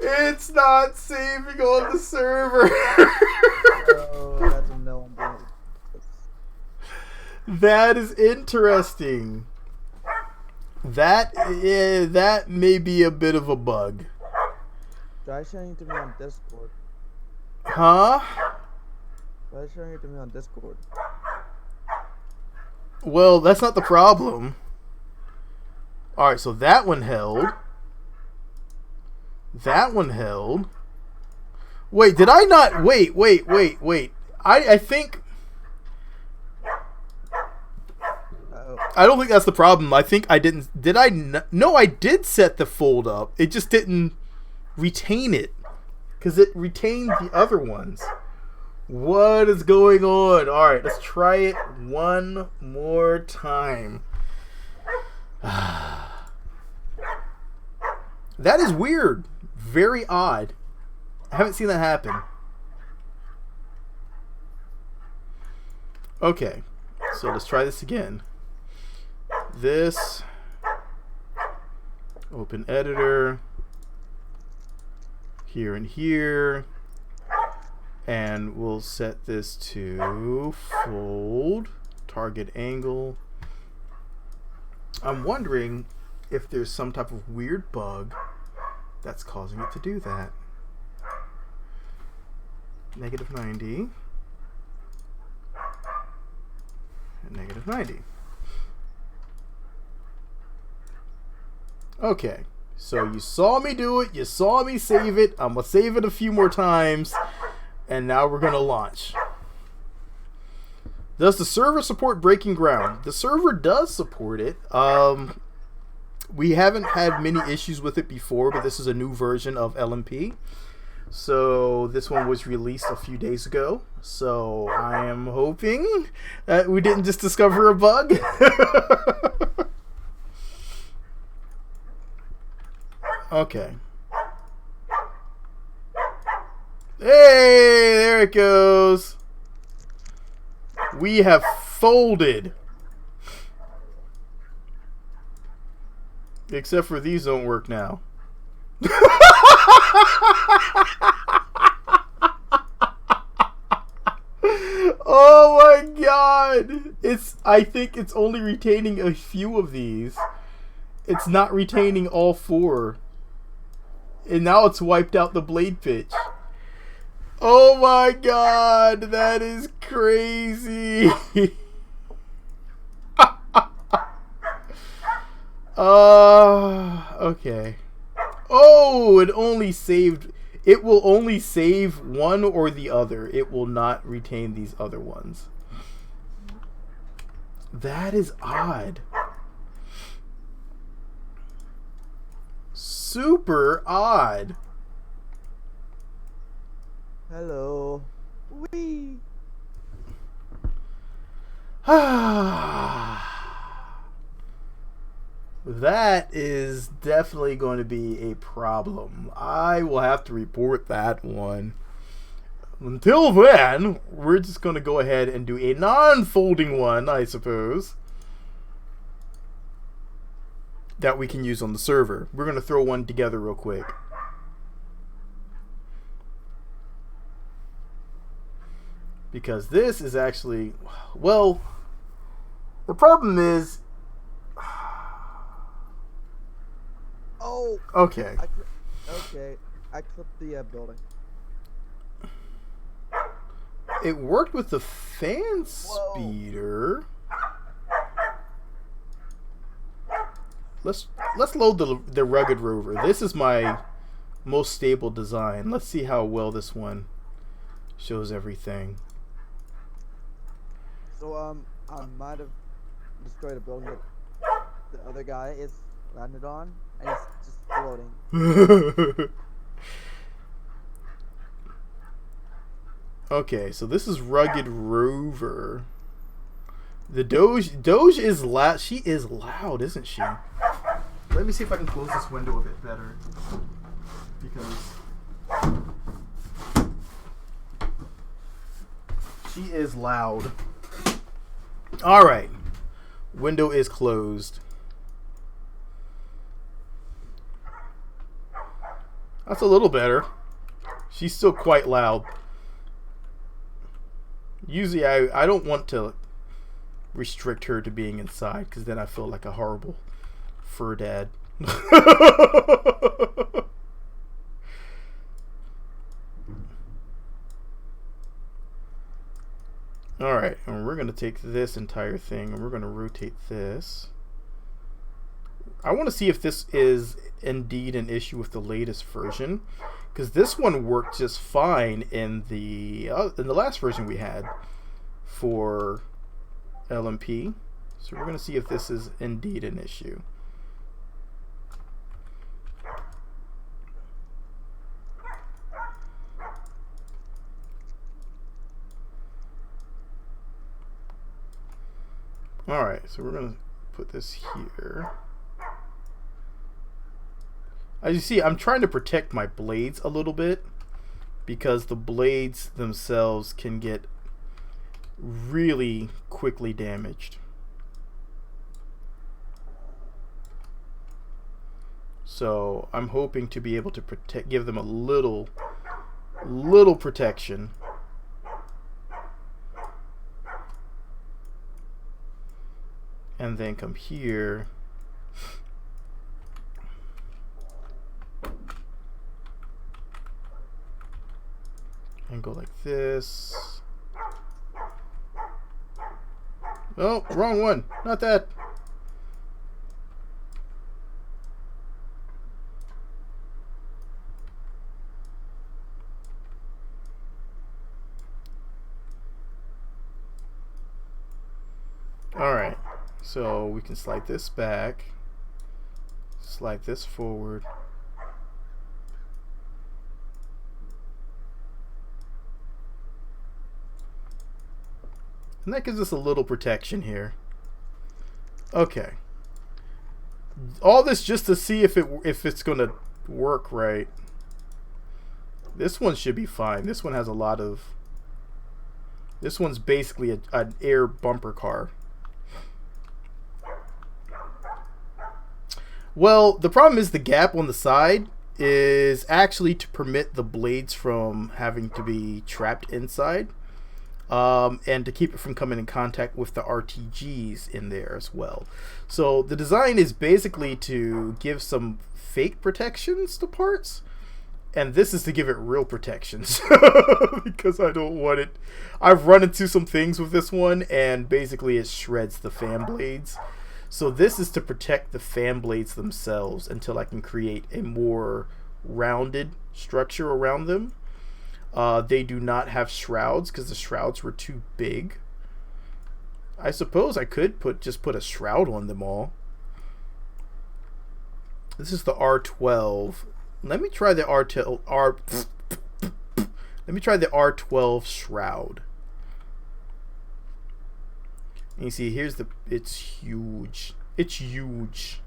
It's not saving on the server. Oh, that's a no on board. That is interesting. That may be a bit of a bug. Try sharing it to me on Discord. Huh? Try sharing it to me on Discord. Well, that's not the problem. Alright, so that one held. That one held. Wait, did I not... Wait. I think... I don't think that's the problem. I think I didn't. Did I? No, I did set the fold up. It just didn't retain it because it retained the other ones. What is going on? All right, let's try it one more time. That is weird. Very odd. I haven't seen that happen. Okay, so let's try this again. This, open editor, here and here, and we'll set this to fold, target angle. I'm wondering if there's some type of weird bug that's causing it to do that. Negative 90 and negative 90. Okay, so you saw me do it, you saw me save it. I'm gonna save it a few more times, and now we're gonna launch. Does the server support breaking ground? The server does support it. We haven't had many issues with it before, but this is a new version of LMP. So this one was released a few days ago. So I am hoping that we didn't just discover a bug. Okay. Hey, there it goes. We have folded. Except for these don't work now. Oh my god. I think it's only retaining a few of these. It's not retaining all four. And now it's wiped out the blade pitch. Oh my god, that is crazy. Okay. Oh, it will only save one or the other. It will not retain these other ones. That is odd. Super odd. Hello. Wee. That is definitely going to be a problem. I will have to report that one. Until then, we're just going to go ahead and do a non-folding one, I suppose, that we can use on the server. We're going to throw one together real quick. Because this is actually, well, the problem is, oh, okay. I clipped the building. It worked with the fan speeder. Let's load the rugged rover. This is my most stable design. Let's see how well this one shows everything. So I might have destroyed a building that the other guy is landed on, and he's just floating. Okay, so this is rugged rover. The Doge is loud. She is loud, isn't she? Let me see if I can close this window a bit better, because she is loud. All right, window is closed. That's a little better. She's still quite loud. Usually I don't want to restrict her to being inside, because then I feel like a horrible fur dad. Alright, and we're going to take this entire thing and we're going to rotate this. I want to see if this is indeed an issue with the latest version, because this one worked just fine in the last version we had for LMP. So we're going to see if this is indeed an issue. Alright, so we're going to put this here. As you see, I'm trying to protect my blades a little bit, because the blades themselves can get really quickly damaged. So I'm hoping to be able to give them a little protection. And then come here. And go like this. Oh, wrong one. Not that. Alright. So we can slide this back. Slide this forward. And that gives us a little protection here. Okay. All this just to see if it's going to work right. This one should be fine. This one has a lot of... This one's basically an air bumper car. Well, the problem is the gap on the side is actually to permit the blades from having to be trapped inside. And to keep it from coming in contact with the RTGs in there as well. So the design is basically to give some fake protections to parts, and this is to give it real protections because I don't want it. I've run into some things with this one, and basically it shreds the fan blades. So this is to protect the fan blades themselves until I can create a more rounded structure around them. They do not have shrouds because the shrouds were too big. I suppose I could just put a shroud on them all. This is the R12. Let me try the Let me try the R12 shroud. And you see, here's it's huge. It's huge.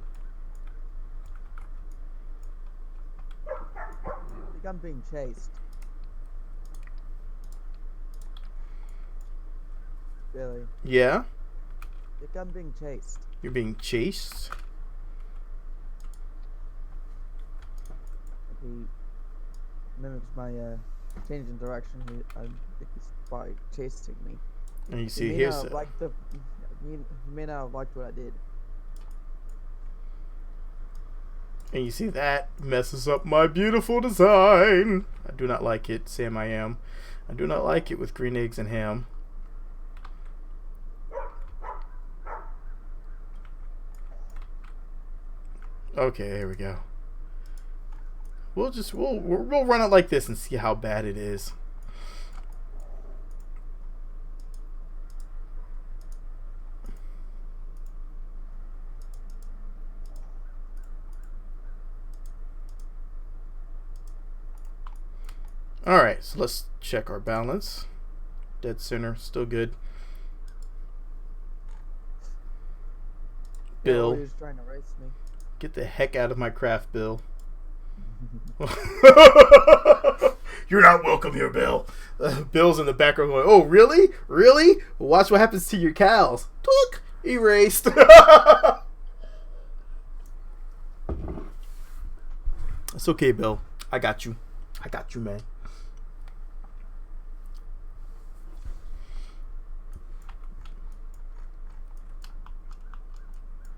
I think I'm being chased. Really? Yeah? I think I'm being chased. You're being chased? He mimics my change in direction. I think he's probably chasing me. And you see, He here's may not have liked what I did. and you see that messes up my beautiful design. I do not like it, Sam I am. I do not like it with green eggs and ham. Okay, here we go. We'll run it like this and see how bad it is. Alright, so let's check our balance. Dead center, still good. Bill. He was trying to race me. Get the heck out of my craft, Bill. You're not welcome here, Bill. Bill's in the background going, oh, really? Really? Watch what happens to your cows. Took. Erased. It's okay, Bill. I got you. I got you, man.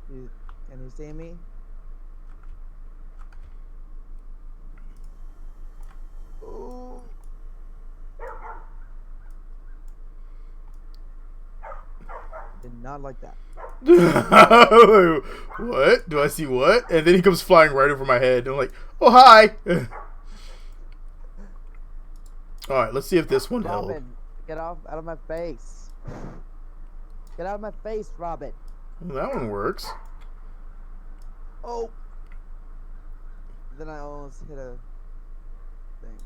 Can you see me? Ooh. Did not like that. What? Do I see what? And then he comes flying right over my head. And I'm like, oh, hi. Alright, let's see if this one held. Robin, get out of my face. Get out of my face, Robin. Well, that one works. Oh! Then I almost hit a thing.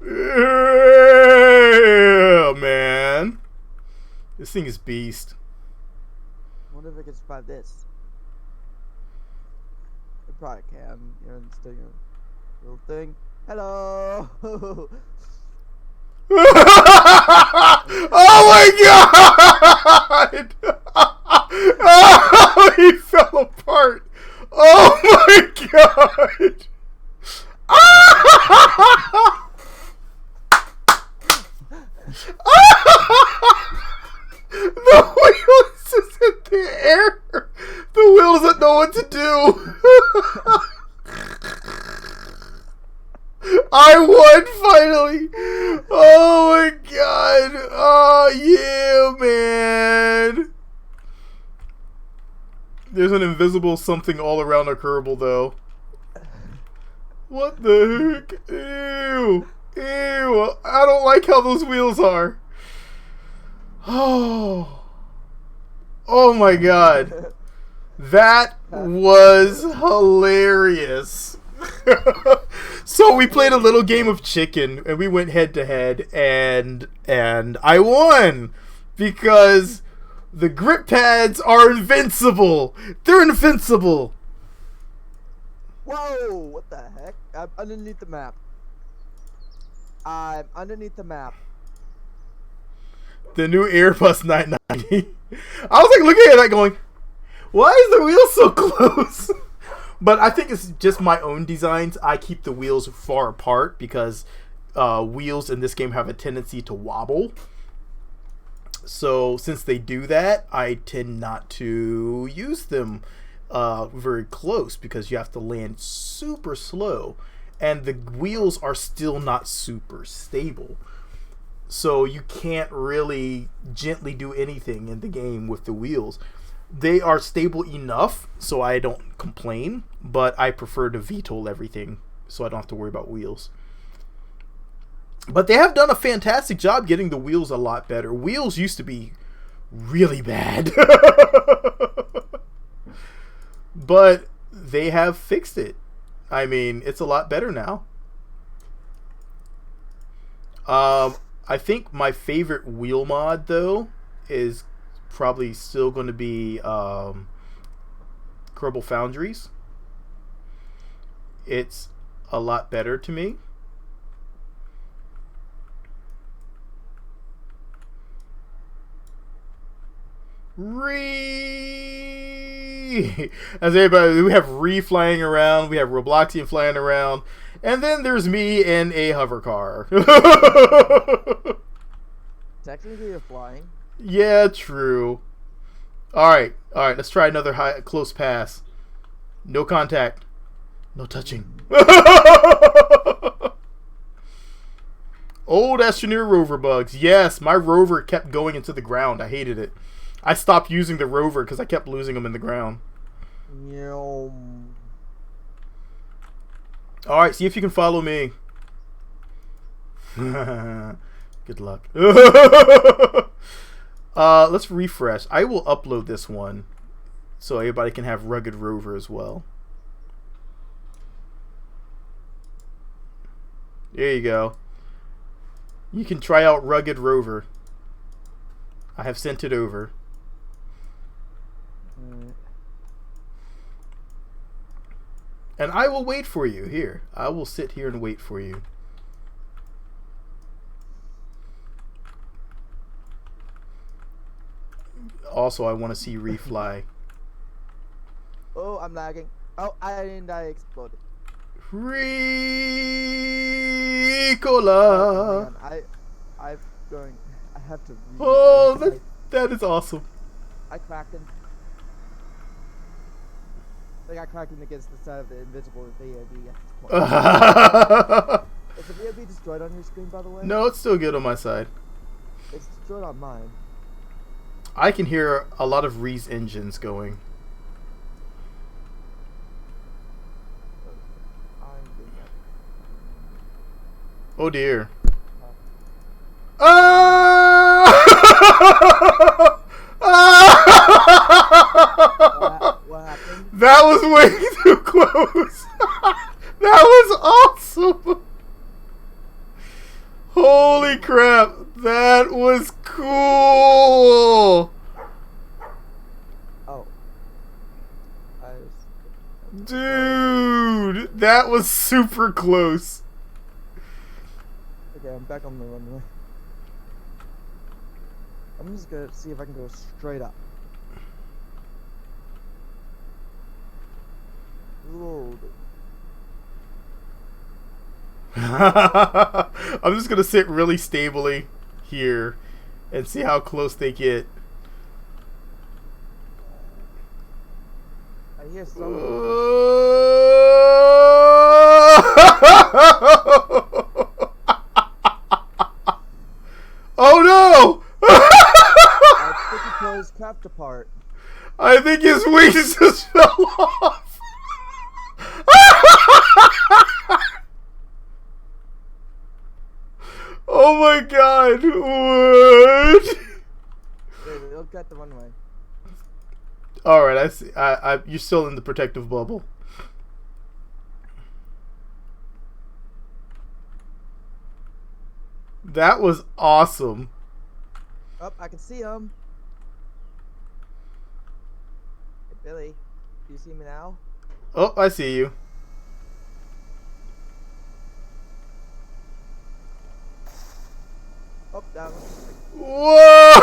Yeah, man. This thing is beast. I wonder if I can survive this. It probably can. You're still your little thing. Hello! Oh my god! Oh, he fell apart. Oh my god! The wheel is just in the air. The wheel doesn't know what to do. I won finally. Oh my god. Oh yeah, man. There's an invisible something all around a Kerbal though. What the heck? Ew. Ew. I don't like how those wheels are. Oh. Oh my god. That was hilarious. So we played a little game of chicken and we went head to head and I won because the grip pads are invincible. They're invincible. Whoa! What the heck? I'm underneath the map. I'm underneath the map. The new Airbus 990. I was like looking at that going, why is the wheel so close? But I think it's just my own designs. I keep the wheels far apart because wheels in this game have a tendency to wobble. So since they do that, I tend not to use them very close because you have to land super slow. And the wheels are still not super stable. So you can't really gently do anything in the game with the wheels. They are stable enough, so I don't complain, but I prefer to VTOL everything, so I don't have to worry about wheels. But they have done a fantastic job getting the wheels a lot better. Wheels used to be really bad. But they have fixed it. I mean, it's a lot better now. I think my favorite wheel mod, though, is probably still going to be Kerbal Foundries. It's a lot better to me. As everybody, we have flying around, we have Robloxian flying around, and then there's me in a hover car. Technically, you're flying. Yeah, true. Alright, let's try another close pass. No contact. No touching. Old Astroneer rover bugs. Yes, my rover kept going into the ground. I hated it. I stopped using the rover because I kept losing them in the ground. Alright, see if you can follow me. Good luck. Let's refresh. I will upload this one so everybody can have Rugged Rover as well. There you go. You can try out Rugged Rover. I have sent it over. And I will wait for you here. I will sit here and wait for you. Also, I want to see refly. Oh, I'm lagging. Oh, I exploded. Ricola. I have to. Oh, that is awesome. I cracked him. I got cracked him against the side of the invisible VOD. Is the VOD destroyed on your screen, by the way? No, it's still good on my side. It's destroyed on mine. I can hear a lot of Reese engines going. Oh dear. Ah! What happened? That was way too close. That was awesome. Holy crap. That was cool. Oh. Dude, that was super close. Okay, I'm back on the runway. I'm just gonna see if I can go straight up. Lord. I'm just gonna sit really stably here and see how close they get. I hear someone. Oh no! I think he tore his craft apart. I think his wings just fell off. Oh my god! What? Wait, look at the runway. All right, I see. You're still in the protective bubble. That was awesome. Oh, I can see him. Hey, Billy, do you see me now? Oh, I see you. Oh, that was. Whoa!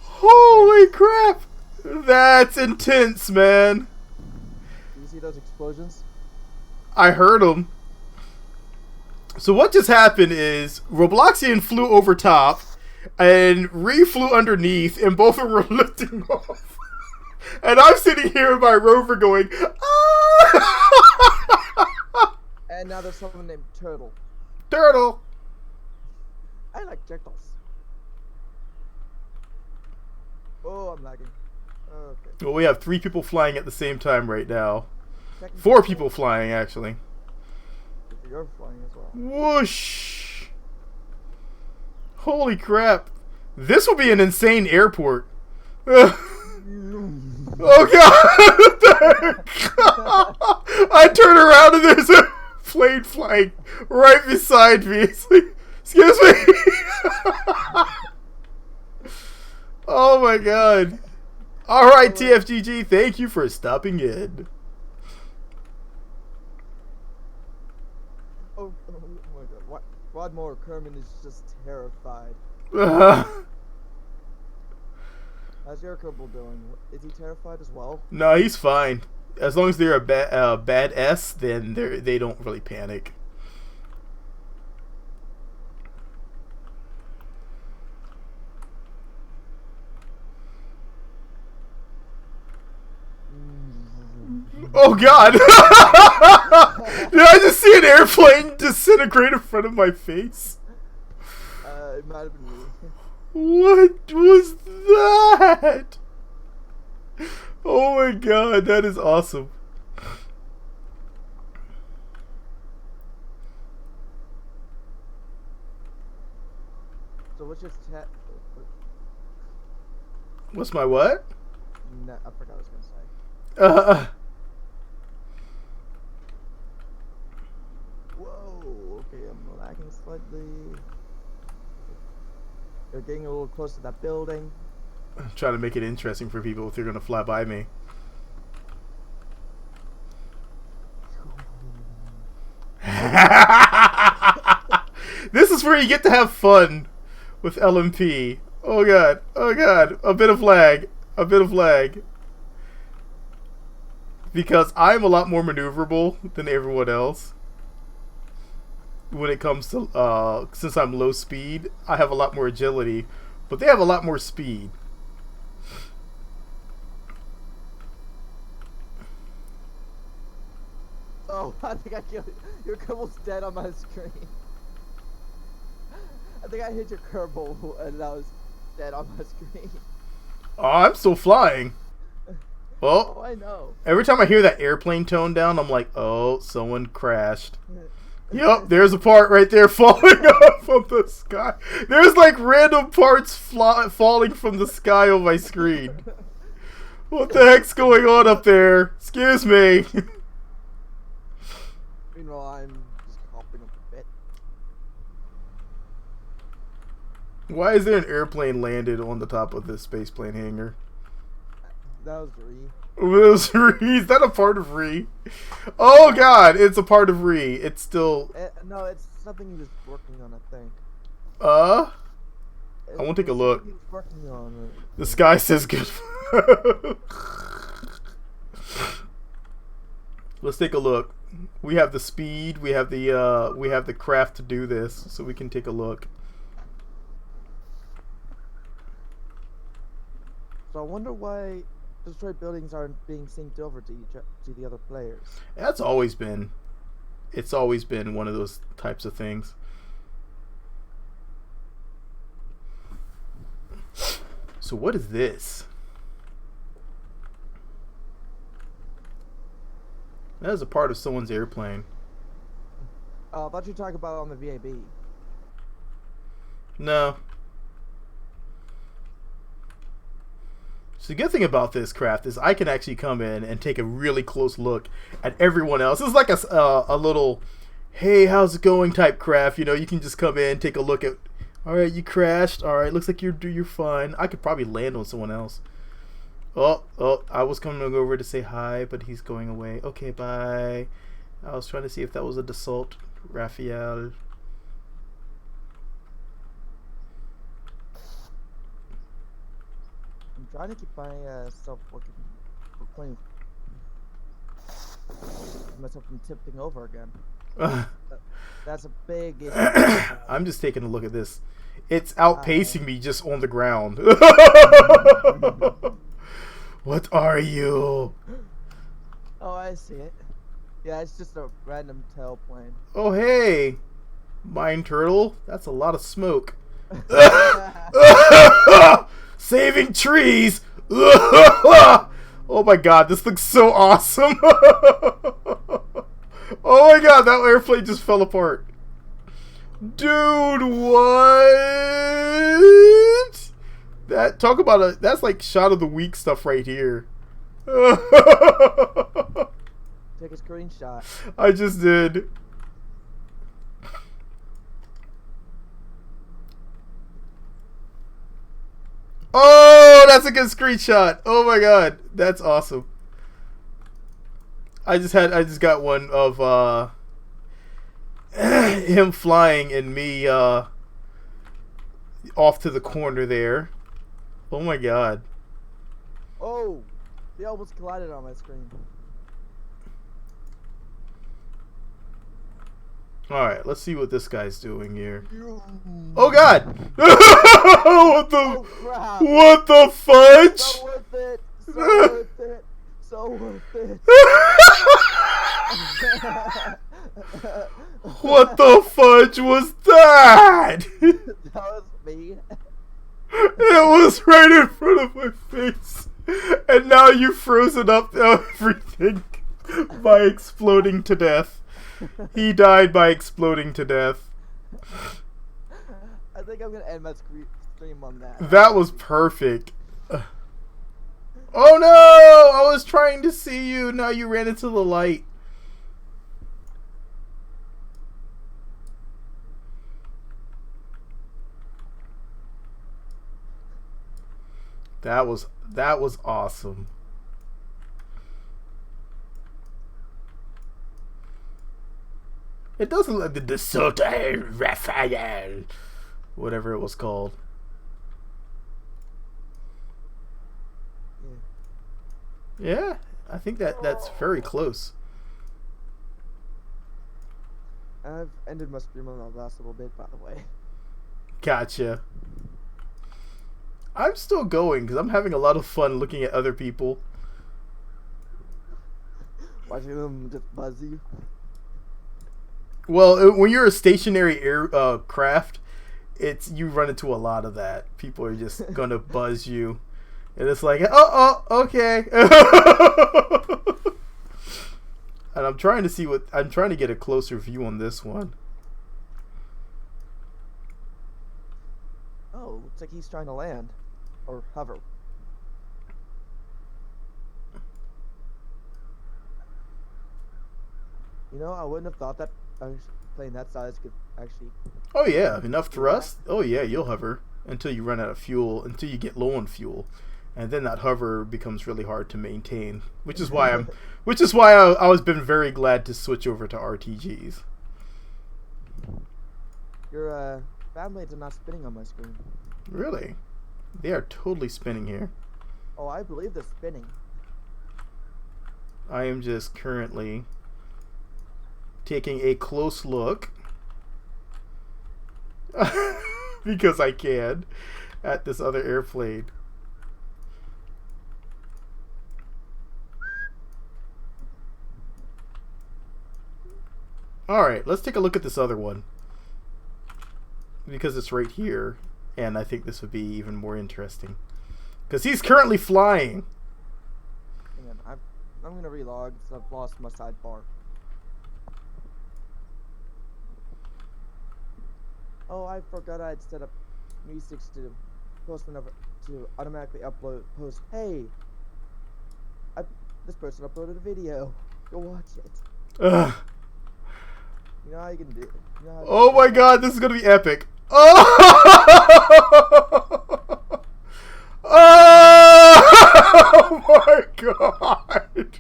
Holy crap! That's intense, man. Do you see those explosions? I heard them. So what just happened is Robloxian flew over top and Ree flew underneath and both of them were lifting off. And I'm sitting here in my rover going, ah! And now there's someone named Turtle. Turtle! I like turtles. Oh, I'm lagging. Okay. Well, we have 3 people flying at the same time right now. Second 4 people flying, actually. You're flying as well. Whoosh! Holy crap. This will be an insane airport. Oh god! I turn around and there's a plane flying right beside me. It's like, excuse me. Oh my god. Alright, TFGG, thank you for stopping in. Oh my god. Rodmore Kerman is just terrified. How's your Kerbal doing? Is he terrified as well? No, he's fine. As long as they're a bad S, then they don't really panic. Oh god! Did I just see an airplane disintegrate in front of my face? It might have been me. What was that? Oh my god, that is awesome. So what's your chat? What's my what? No, I forgot what I was gonna say. Whoa, okay, I'm lagging slightly. They're getting a little close to that building. I'm trying to make it interesting for people if they're gonna fly by me. This is where you get to have fun with LMP. Oh god, oh god, a bit of lag, a bit of lag. Because I'm a lot more maneuverable than everyone else. When it comes to, since I'm low speed, I have a lot more agility, but they have a lot more speed. Oh, I think I killed your Kerbal's dead on my screen. I think I hit your Kerbal and that was dead on my screen. Oh, I'm still flying. Oh, Oh, I know. every time I hear that airplane tone down, I'm like, oh, someone crashed. Yep, there's a part right there falling off from the sky. There's like random parts falling from the sky on my screen. What the heck's going on up there? Excuse me. Meanwhile, I'm just hopping up a bit. Why is there an airplane landed on the top of this spaceplane hangar? That was Ree. Is that a part of Re? Oh god, it's a part of Re. It's still... No, it's something he was working on, I think. I won't take a look. He was working on it. The sky says good. Let's take a look. We have the speed, we have the craft to do this, so we can take a look. So I wonder why destroyed buildings aren't being synced over to the other players. It's always been one of those types of things. So what is this? That is a part of someone's airplane. I thought you were talking about it on the VAB. No. So the good thing about this craft is I can actually come in and take a really close look at everyone else. It's like a little, hey, how's it going type craft. You know, you can just come in, take a look at, all right, you crashed. All right, looks like you're fine. I could probably land on someone else. Oh, I was coming over to say hi, but he's going away. Okay, bye. I was trying to see if that was a Dassault Raphael. I'm trying to keep myself working, playing myself from tipping over again. That's a big issue. I'm just taking a look at this. It's outpacing me just on the ground. What are you? Oh, I see it. Yeah, it's just a random tail plane. Oh, hey. Mine turtle. That's a lot of smoke. Saving trees. Oh my god, this looks so awesome. Oh my god, that airplane just fell apart. Dude, what? Talk about that's like shot of the week stuff right here. Take a screenshot. I just did. Oh, that's a good screenshot. Oh my god, that's awesome. I just got one of him flying and me off to the corner there. Oh my god. Oh, they almost collided on my screen. Alright, let's see what this guy's doing here. Oh god! What the fudge? So worth it! So worth it! So worth it! What the fudge was that? That was me. It was right in front of my face. And now you've frozen up everything by exploding to death. He died by exploding to death. I think I'm gonna end my stream on that. That was perfect. Oh no! I was trying to see you. Now you ran into the light. That was awesome. It doesn't look the Dassault Raphael, whatever it was called. Yeah, I think that's very close. I've ended my stream on the last little bit, by the way. Gotcha. I'm still going because I'm having a lot of fun looking at other people. Watching them just buzz you. Well, when you're a stationary craft, you run into a lot of that. People are just gonna buzz you, And it's like, okay. And I'm trying to get a closer view on this one. Oh, looks like he's trying to land. Or hover. You know, I wouldn't have thought that plane that size could actually... Oh yeah, enough thrust? Oh yeah, you'll hover until you run out of fuel, until you get low on fuel. And then that hover becomes really hard to maintain, which is why I was been very glad to switch over to RTGs. Your fan blades are not spinning on my screen. Really? They are totally spinning here. Oh, I believe they're spinning. I am just currently taking a close look because I can at this other airplane. Alright, let's take a look at this other one. Because it's right here, and I think this would be even more interesting. Because he's currently flying. Hang on, I'm going to relog because I've lost my sidebar. Oh, I forgot I'd set up music to post whenever to automatically upload post. Hey, this person uploaded a video. Go watch it. Ugh. You know how you can do it. You know Oh my god, this is gonna be epic. Oh! Oh my god.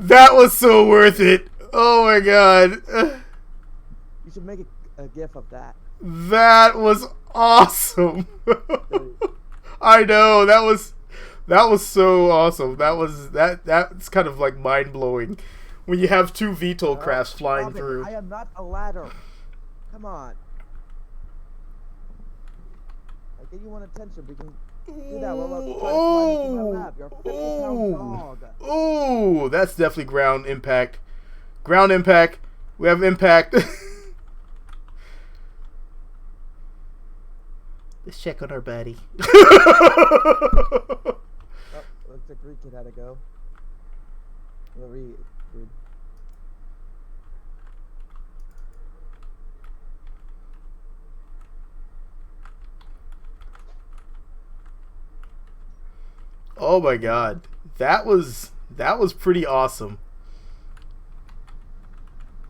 That was so worth it. Oh my god. You should make a GIF of that. That was awesome. I know, that was so awesome. That's kind of like mind blowing when you have two VTOL crafts flying through. I am not a ladder. Come on. I get you want attention. We can do that. You're a 50-pound dog. Oh, that's definitely ground impact. Ground impact. We have impact. Let's check on our buddy. Looks like Reed had to go. Reed. Oh my god. That was pretty awesome.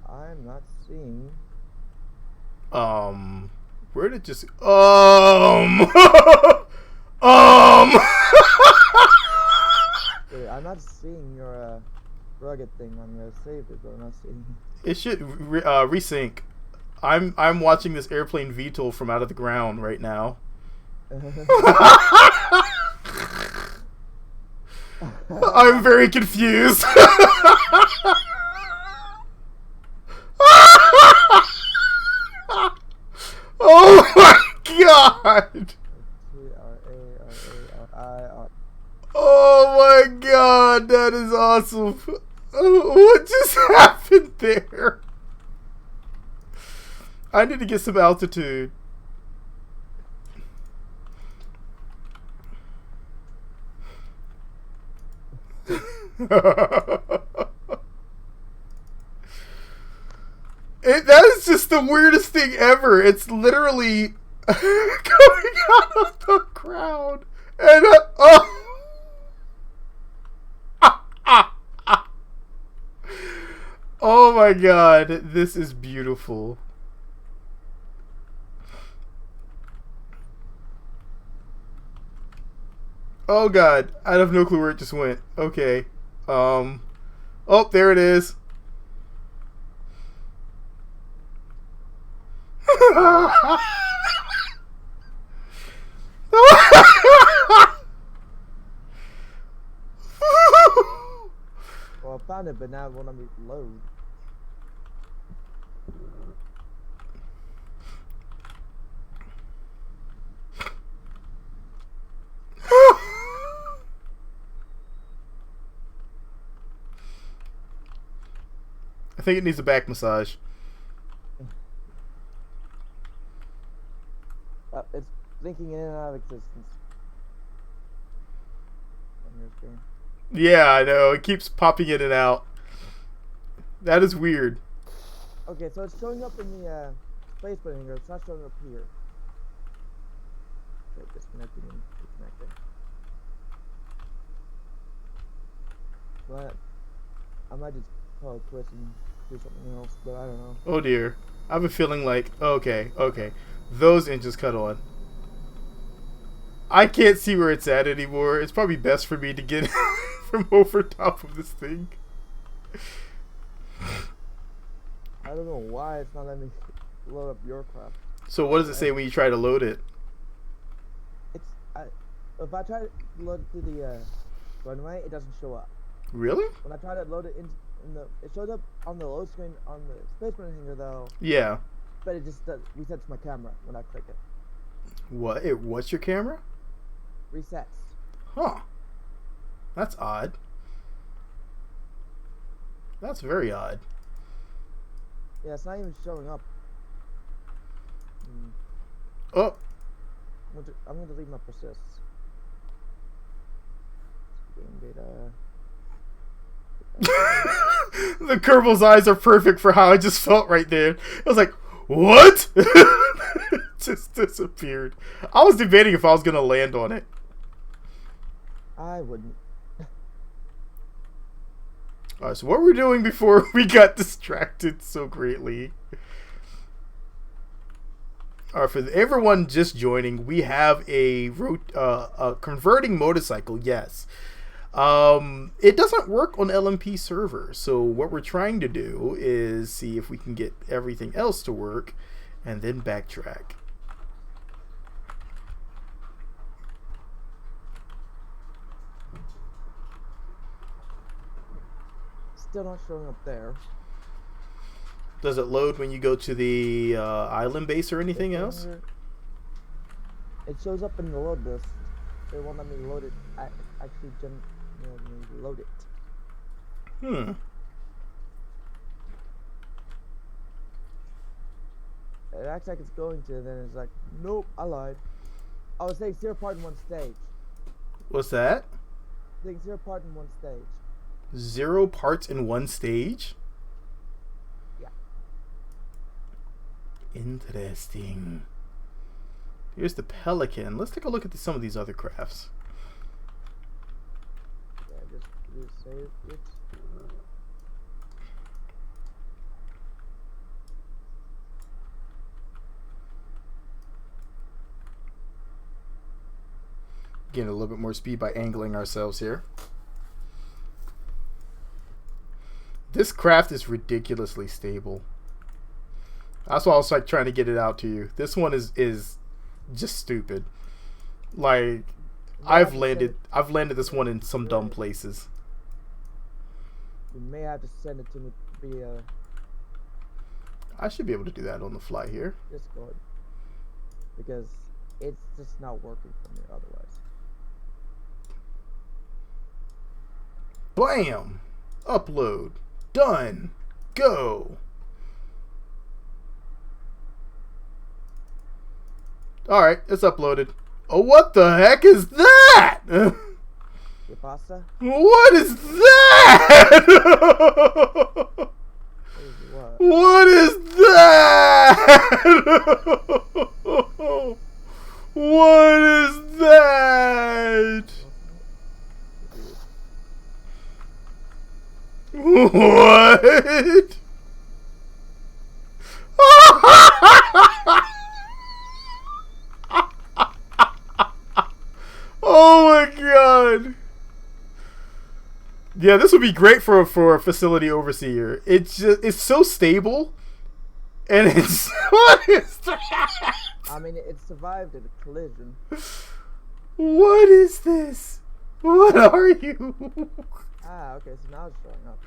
I'm not seeing. Where did it just Wait, I'm not seeing your rugged thing on your save it, but I'm not seeing it. Should resync. I'm watching this airplane VTOL from out of the ground right now. I'm very confused. Oh my god! Oh my god, that is awesome. What just happened there? I need to get some altitude. That is just the weirdest thing ever. It's literally coming out of the ground. And oh my god, this is beautiful. Oh god, I have no clue where it just went. Okay. Oh, there it is. Well, I found it, but now it won't let me load. I think it needs a back massage. It's blinking in and out of existence. On your screen. Yeah, I know. It keeps popping in and out. That is weird. Okay, so it's showing up in the placement hanger. It's not showing up here. Okay, disconnecting and reconnecting. But I might just call it quits and do something else, but I don't know. Oh dear. I have a feeling like, okay. Those engines cut on. I can't see where it's at anymore. It's probably best for me to get from over top of this thing. I don't know why it's not letting me load up your craft. So what does it say when you try to load it? If I try to load it through the runway, it doesn't show up. Really? When I try to load it in the, it shows up on the load screen on the spaceman hanger though. Yeah. But it just resets my camera when I click it. What? What's your camera? Resets. Huh. That's odd. That's very odd. Yeah, it's not even showing up. Oh. I'm going to delete my persists. Game data. The Kerbal's eyes are perfect for how I just felt right there. I was like, what? It just disappeared. I was debating if I was going to land on it. I wouldn't. Alright, so what were we doing before we got distracted so greatly? Alright, for everyone just joining, we have a converting motorcycle, yes. It doesn't work on LMP server, so what we're trying to do is see if we can get everything else to work and then backtrack. Still not showing up there. Does it load when you go to the island base or anything else? It shows up in the load list. They won't let me load it. Actually, load it. It acts like it's going to, then it's like, nope, I lied. I was saying 0 part in one stage. What's that? Saying 0 part in one stage. 0 parts in one stage? Yeah. Interesting. Here's the Pelican. Let's take a look at some of these other crafts. Yeah, just save it. Getting a little bit more speed by angling ourselves here. This craft is ridiculously stable. That's why I was like trying to get it out to you. This one is just stupid. Like I've landed this one in some dumb places. You may have to send it to me via I should be able to do that on the fly here. Discord, because it's just not working for me otherwise. Blam! Upload. Done. Go. Alright, it's uploaded. Oh, what the heck is that? ¿Qué pasa? What is that? What? What is that? What is that? What? Oh my god. Yeah, this would be great for a facility overseer. It's so stable. And it's what is that? I mean, it survived a collision. What is this? What are you? Ah, okay, so now it's showing up.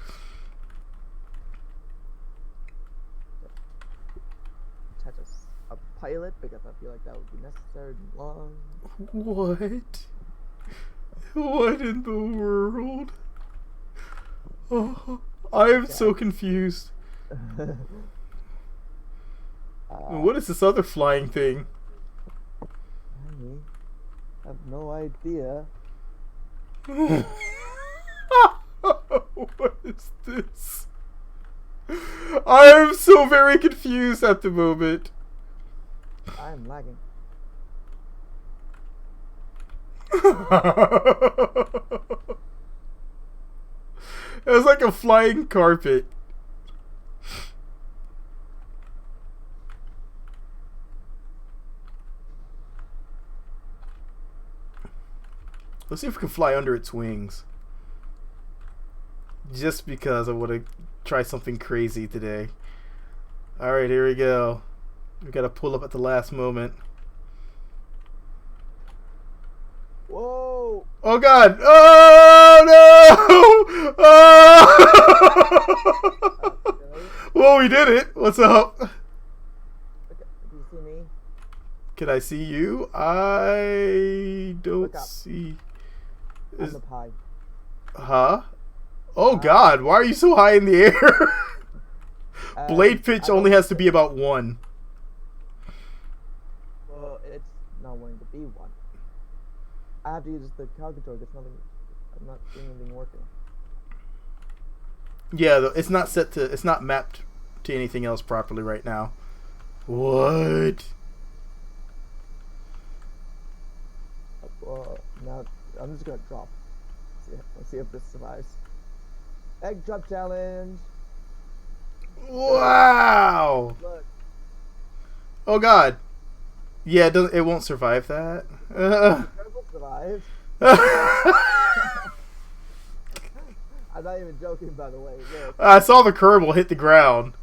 Touch a pilot because I feel like that would be necessary and long. What? What in the world? Oh, I am so confused. What is this other flying thing? have no idea. What is this? I am so very confused at the moment. I'm lagging. It was like a flying carpet. Let's see if we can fly under its wings. Just because I want to try something crazy today. Alright, here we go. We gotta pull up at the last moment. Whoa! Oh god! Oh no! Oh! Whoa, we did it! What's up? Okay, do you see me? Can I see you? I don't Look up. see. I'm up high. Huh? Oh god, why are you so high in the air? Blade pitch only has to be about 1. Well, it's not wanting to be 1. I have to use the cow controller. There's nothing. I'm not seeing anything working. Yeah, it's not set to. It's not mapped to anything else properly right now. What? Now I'm just gonna drop. Let's see if this survives. Egg drop challenge. Wow. Look. Oh god. Yeah, it won't survive that. Kerbal survived. I'm not even joking, by the way. Look. I saw the Kerbal hit the ground.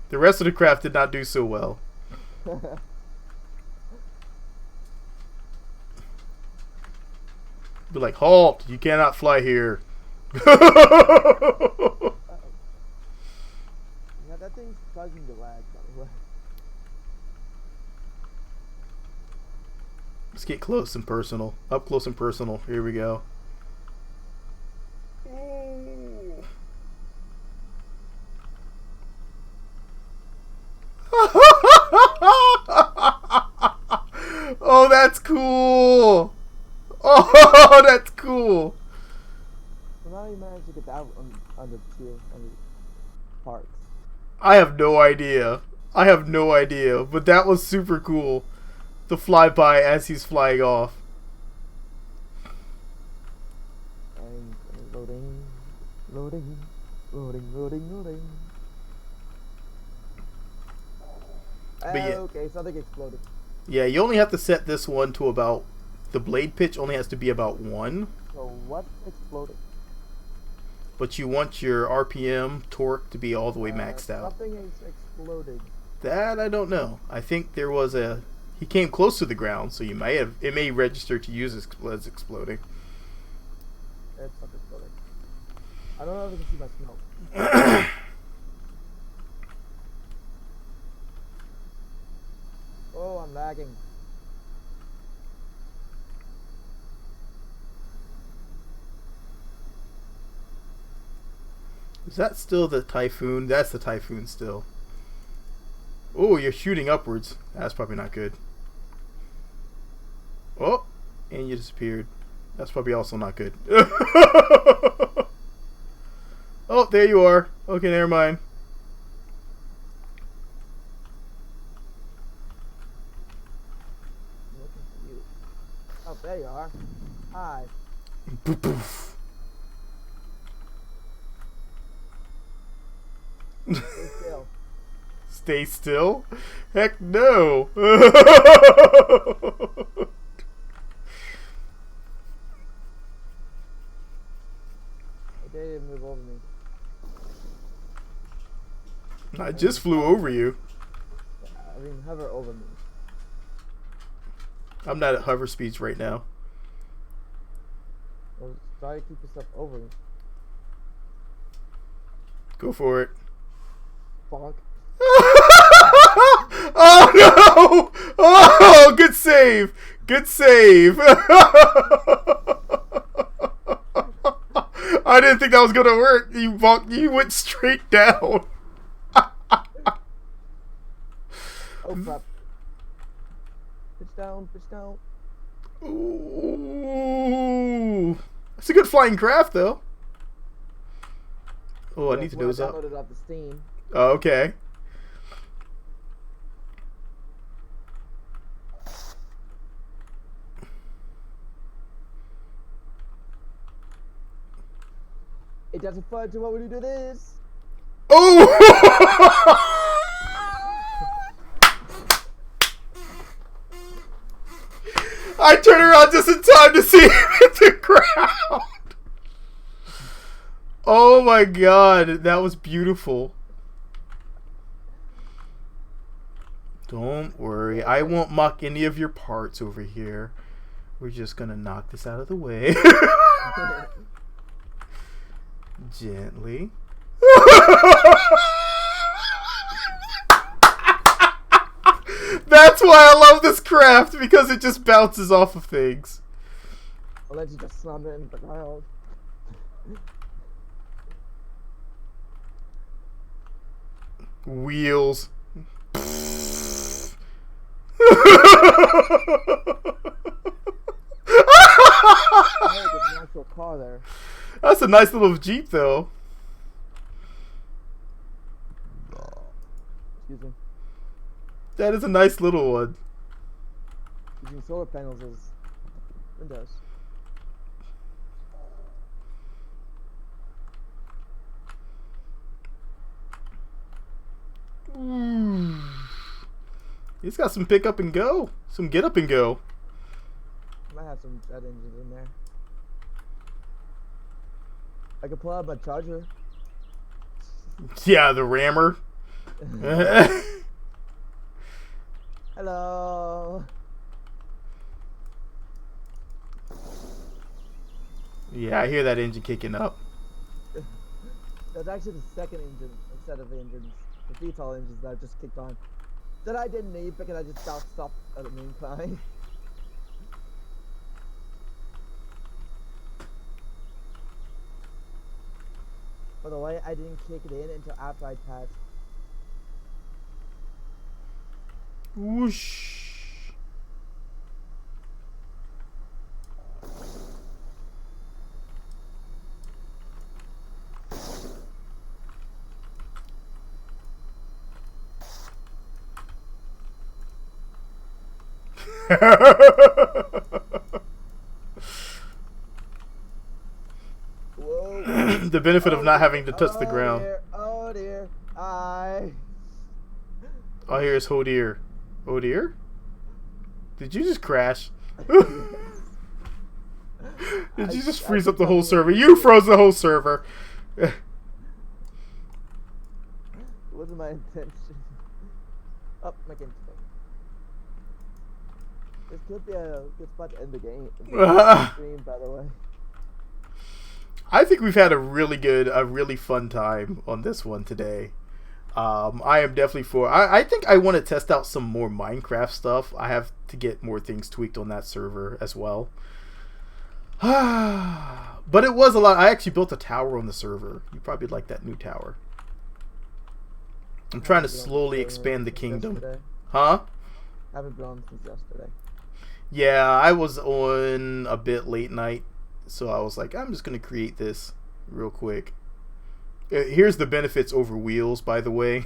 The rest of the craft did not do so well. Be like, halt! You cannot fly here. Yeah, that thing's causing the lag, by the way. Let's get close and personal. Up close and personal. Here we go. Oh, that's cool. Oh, that's cool. So now you managed to get that under parts. I have no idea. I have no idea. But that was super cool. The flyby as he's flying off. I'm loading. But yeah. Okay, something exploded. Yeah, you only have to set this one to about... The blade pitch only has to be about 1. So what exploded? But you want your RPM, torque to be all the way maxed out. Something is exploding. That I don't know. I think there was a... He came close to the ground, so you might have... It may register to use as exploding. It's not exploding. I don't know if you can see my smoke. Oh, I'm lagging. Is that still the Typhoon? That's the Typhoon still. Oh, you're shooting upwards. That's probably not good. Oh, and you disappeared. That's probably also not good. Oh, there you are. Okay, never mind. I'm looking for you. Oh, there you are. Hi. Poof, poof. Stay still. Stay still? Heck no. They didn't move over me. I just flew over you. I mean, hover over me. I'm not at hover speeds right now. Well, try to keep yourself over me. Go for it. Bonk. Oh no! Oh, good save! Good save! I didn't think that was gonna work. You went straight down. Oh crap. Pitch down, pitch down. Ooh. It's a good flying craft, though. Oh, I need to nose up. I downloaded off the Steam. Oh, okay. It doesn't fudge what would you do this? Oh! I turn around just in time to see him hit the ground. Oh my god, that was beautiful. Don't worry, I won't muck any of your parts over here. We're just gonna knock this out of the way. Gently. That's why I love this craft, because it just bounces off of things. I'll let you just slam it in the ground. Wheels. Car there. That's a nice little Jeep, though. Excuse me. That is a nice little one. Using solar panels as windows. He's got some pick up and go. Some get up and go. Might have some jet engines in there. I could pull out my charger. Yeah, the rammer. Hello. Yeah, I hear that engine kicking up. That's actually the second engine instead of the engines, the VTOL engines that I just kicked on. That I didn't need because I just stopped at the meantime. By the way, I didn't kick it in until after I passed. Whoosh. Whoa. The benefit of not having to touch the ground. Dear, oh dear, All I hear is oh dear. Oh dear? Did you just crash? Did you just freeze up the whole server? You froze the whole server. It wasn't my intention. Oh, my game. This could be a good spot to end the game. Stream, by the way. I think we've had a really fun time on this one today. I am definitely for. I think I want to test out some more Minecraft stuff. I have to get more things tweaked on that server as well. But it was a lot. I actually built a tower on the server. You probably like that new tower. I'm trying to slowly expand the kingdom. Yesterday. Huh? I haven't been on since yesterday. Yeah, I was on a bit late night, so I was like, I'm just going to create this real quick. Here's the benefits over wheels, by the way.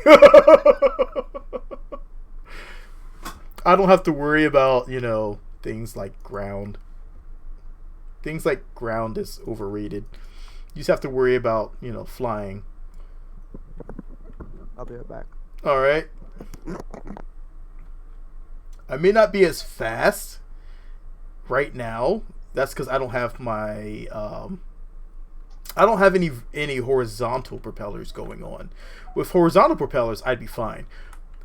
I don't have to worry about, things like ground. Things like ground is overrated. You just have to worry about, flying. I'll be right back. All right. I may not be as fast right now. That's because I don't have my I don't have any horizontal propellers going on. With horizontal propellers, I'd be fine.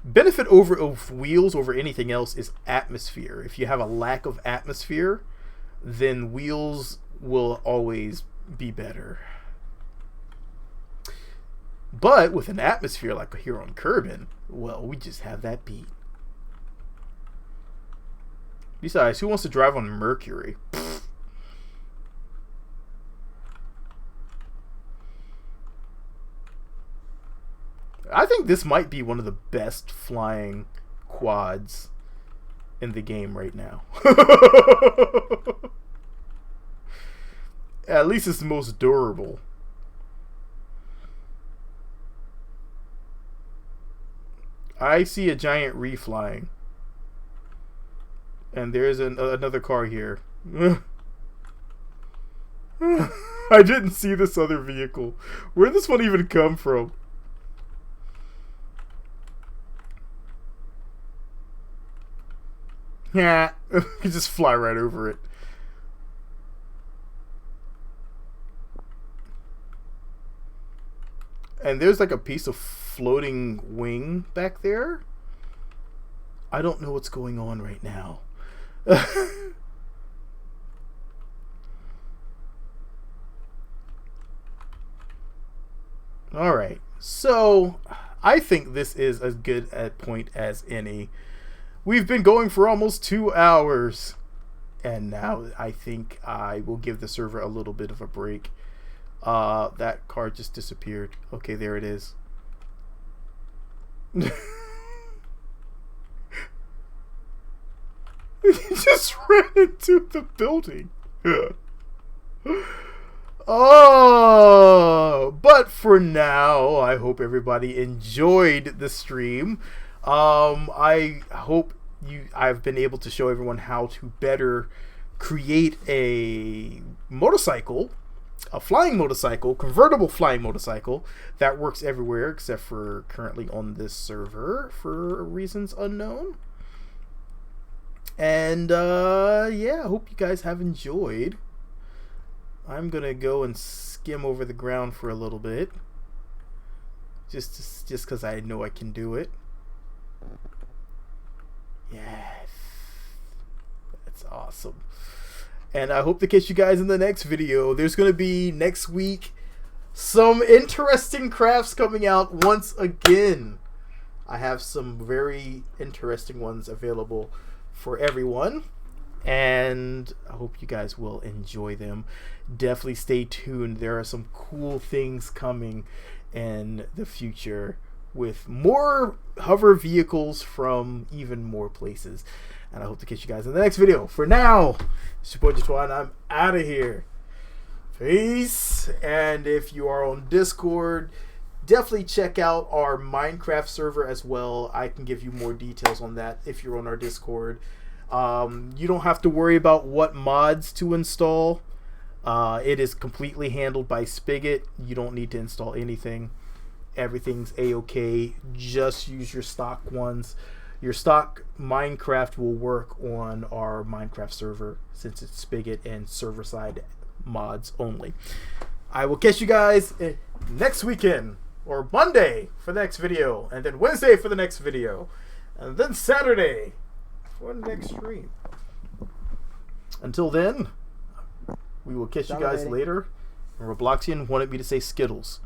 Benefit of wheels over anything else is atmosphere. If you have a lack of atmosphere, then wheels will always be better. But with an atmosphere like here on Kerbal, well, we just have that beat. Besides, who wants to drive on Mercury? Pfft. I think this might be one of the best flying quads in the game right now. At least it's the most durable. I see a giant reflying. And there's another car here. I didn't see this other vehicle. Where did this one even come from? Yeah, you just fly right over it. And there's like a piece of floating wing back there. I don't know what's going on right now. Alright, so I think this is as good a point as any. We've been going for almost 2 hours. And now I think I will give the server a little bit of a break. That car just disappeared. Okay, there it is. He just ran into the building. Oh, but for now, I hope everybody enjoyed the stream. I hope I've been able to show everyone how to better create a motorcycle, a flying motorcycle, convertible flying motorcycle that works everywhere except for currently on this server for reasons unknown. And yeah, I hope you guys have enjoyed. I'm gonna go and skim over the ground for a little bit, just because I know I can do it. Yes, that's awesome. And I hope to catch you guys in the next video. There's gonna be next week some interesting crafts coming out once again. I have some very interesting ones available for everyone, and I hope you guys will enjoy them. Definitely stay tuned. There are some cool things coming in the future with more hover vehicles from even more places, and I hope to catch you guys in the next video. For now, it's your boy Jatwan. I'm out of here. Peace. And if you are on Discord, definitely check out our Minecraft server as well. I can give you more details on that if you're on our Discord. You don't have to worry about what mods to install. It is completely handled by Spigot. You don't need to install anything. Everything's a-okay. Just use your stock ones. Your stock Minecraft will work on our Minecraft server since it's Spigot and server-side mods only. I will catch you guys next weekend, or Monday for the next video, and then Wednesday for the next video, and then Saturday for the next stream. Until then, we will catch you guys later. And Robloxian wanted me to say Skittles.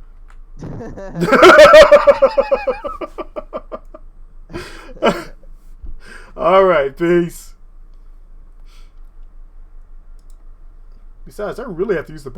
Alright, peace. Besides, I really have to use the bathroom.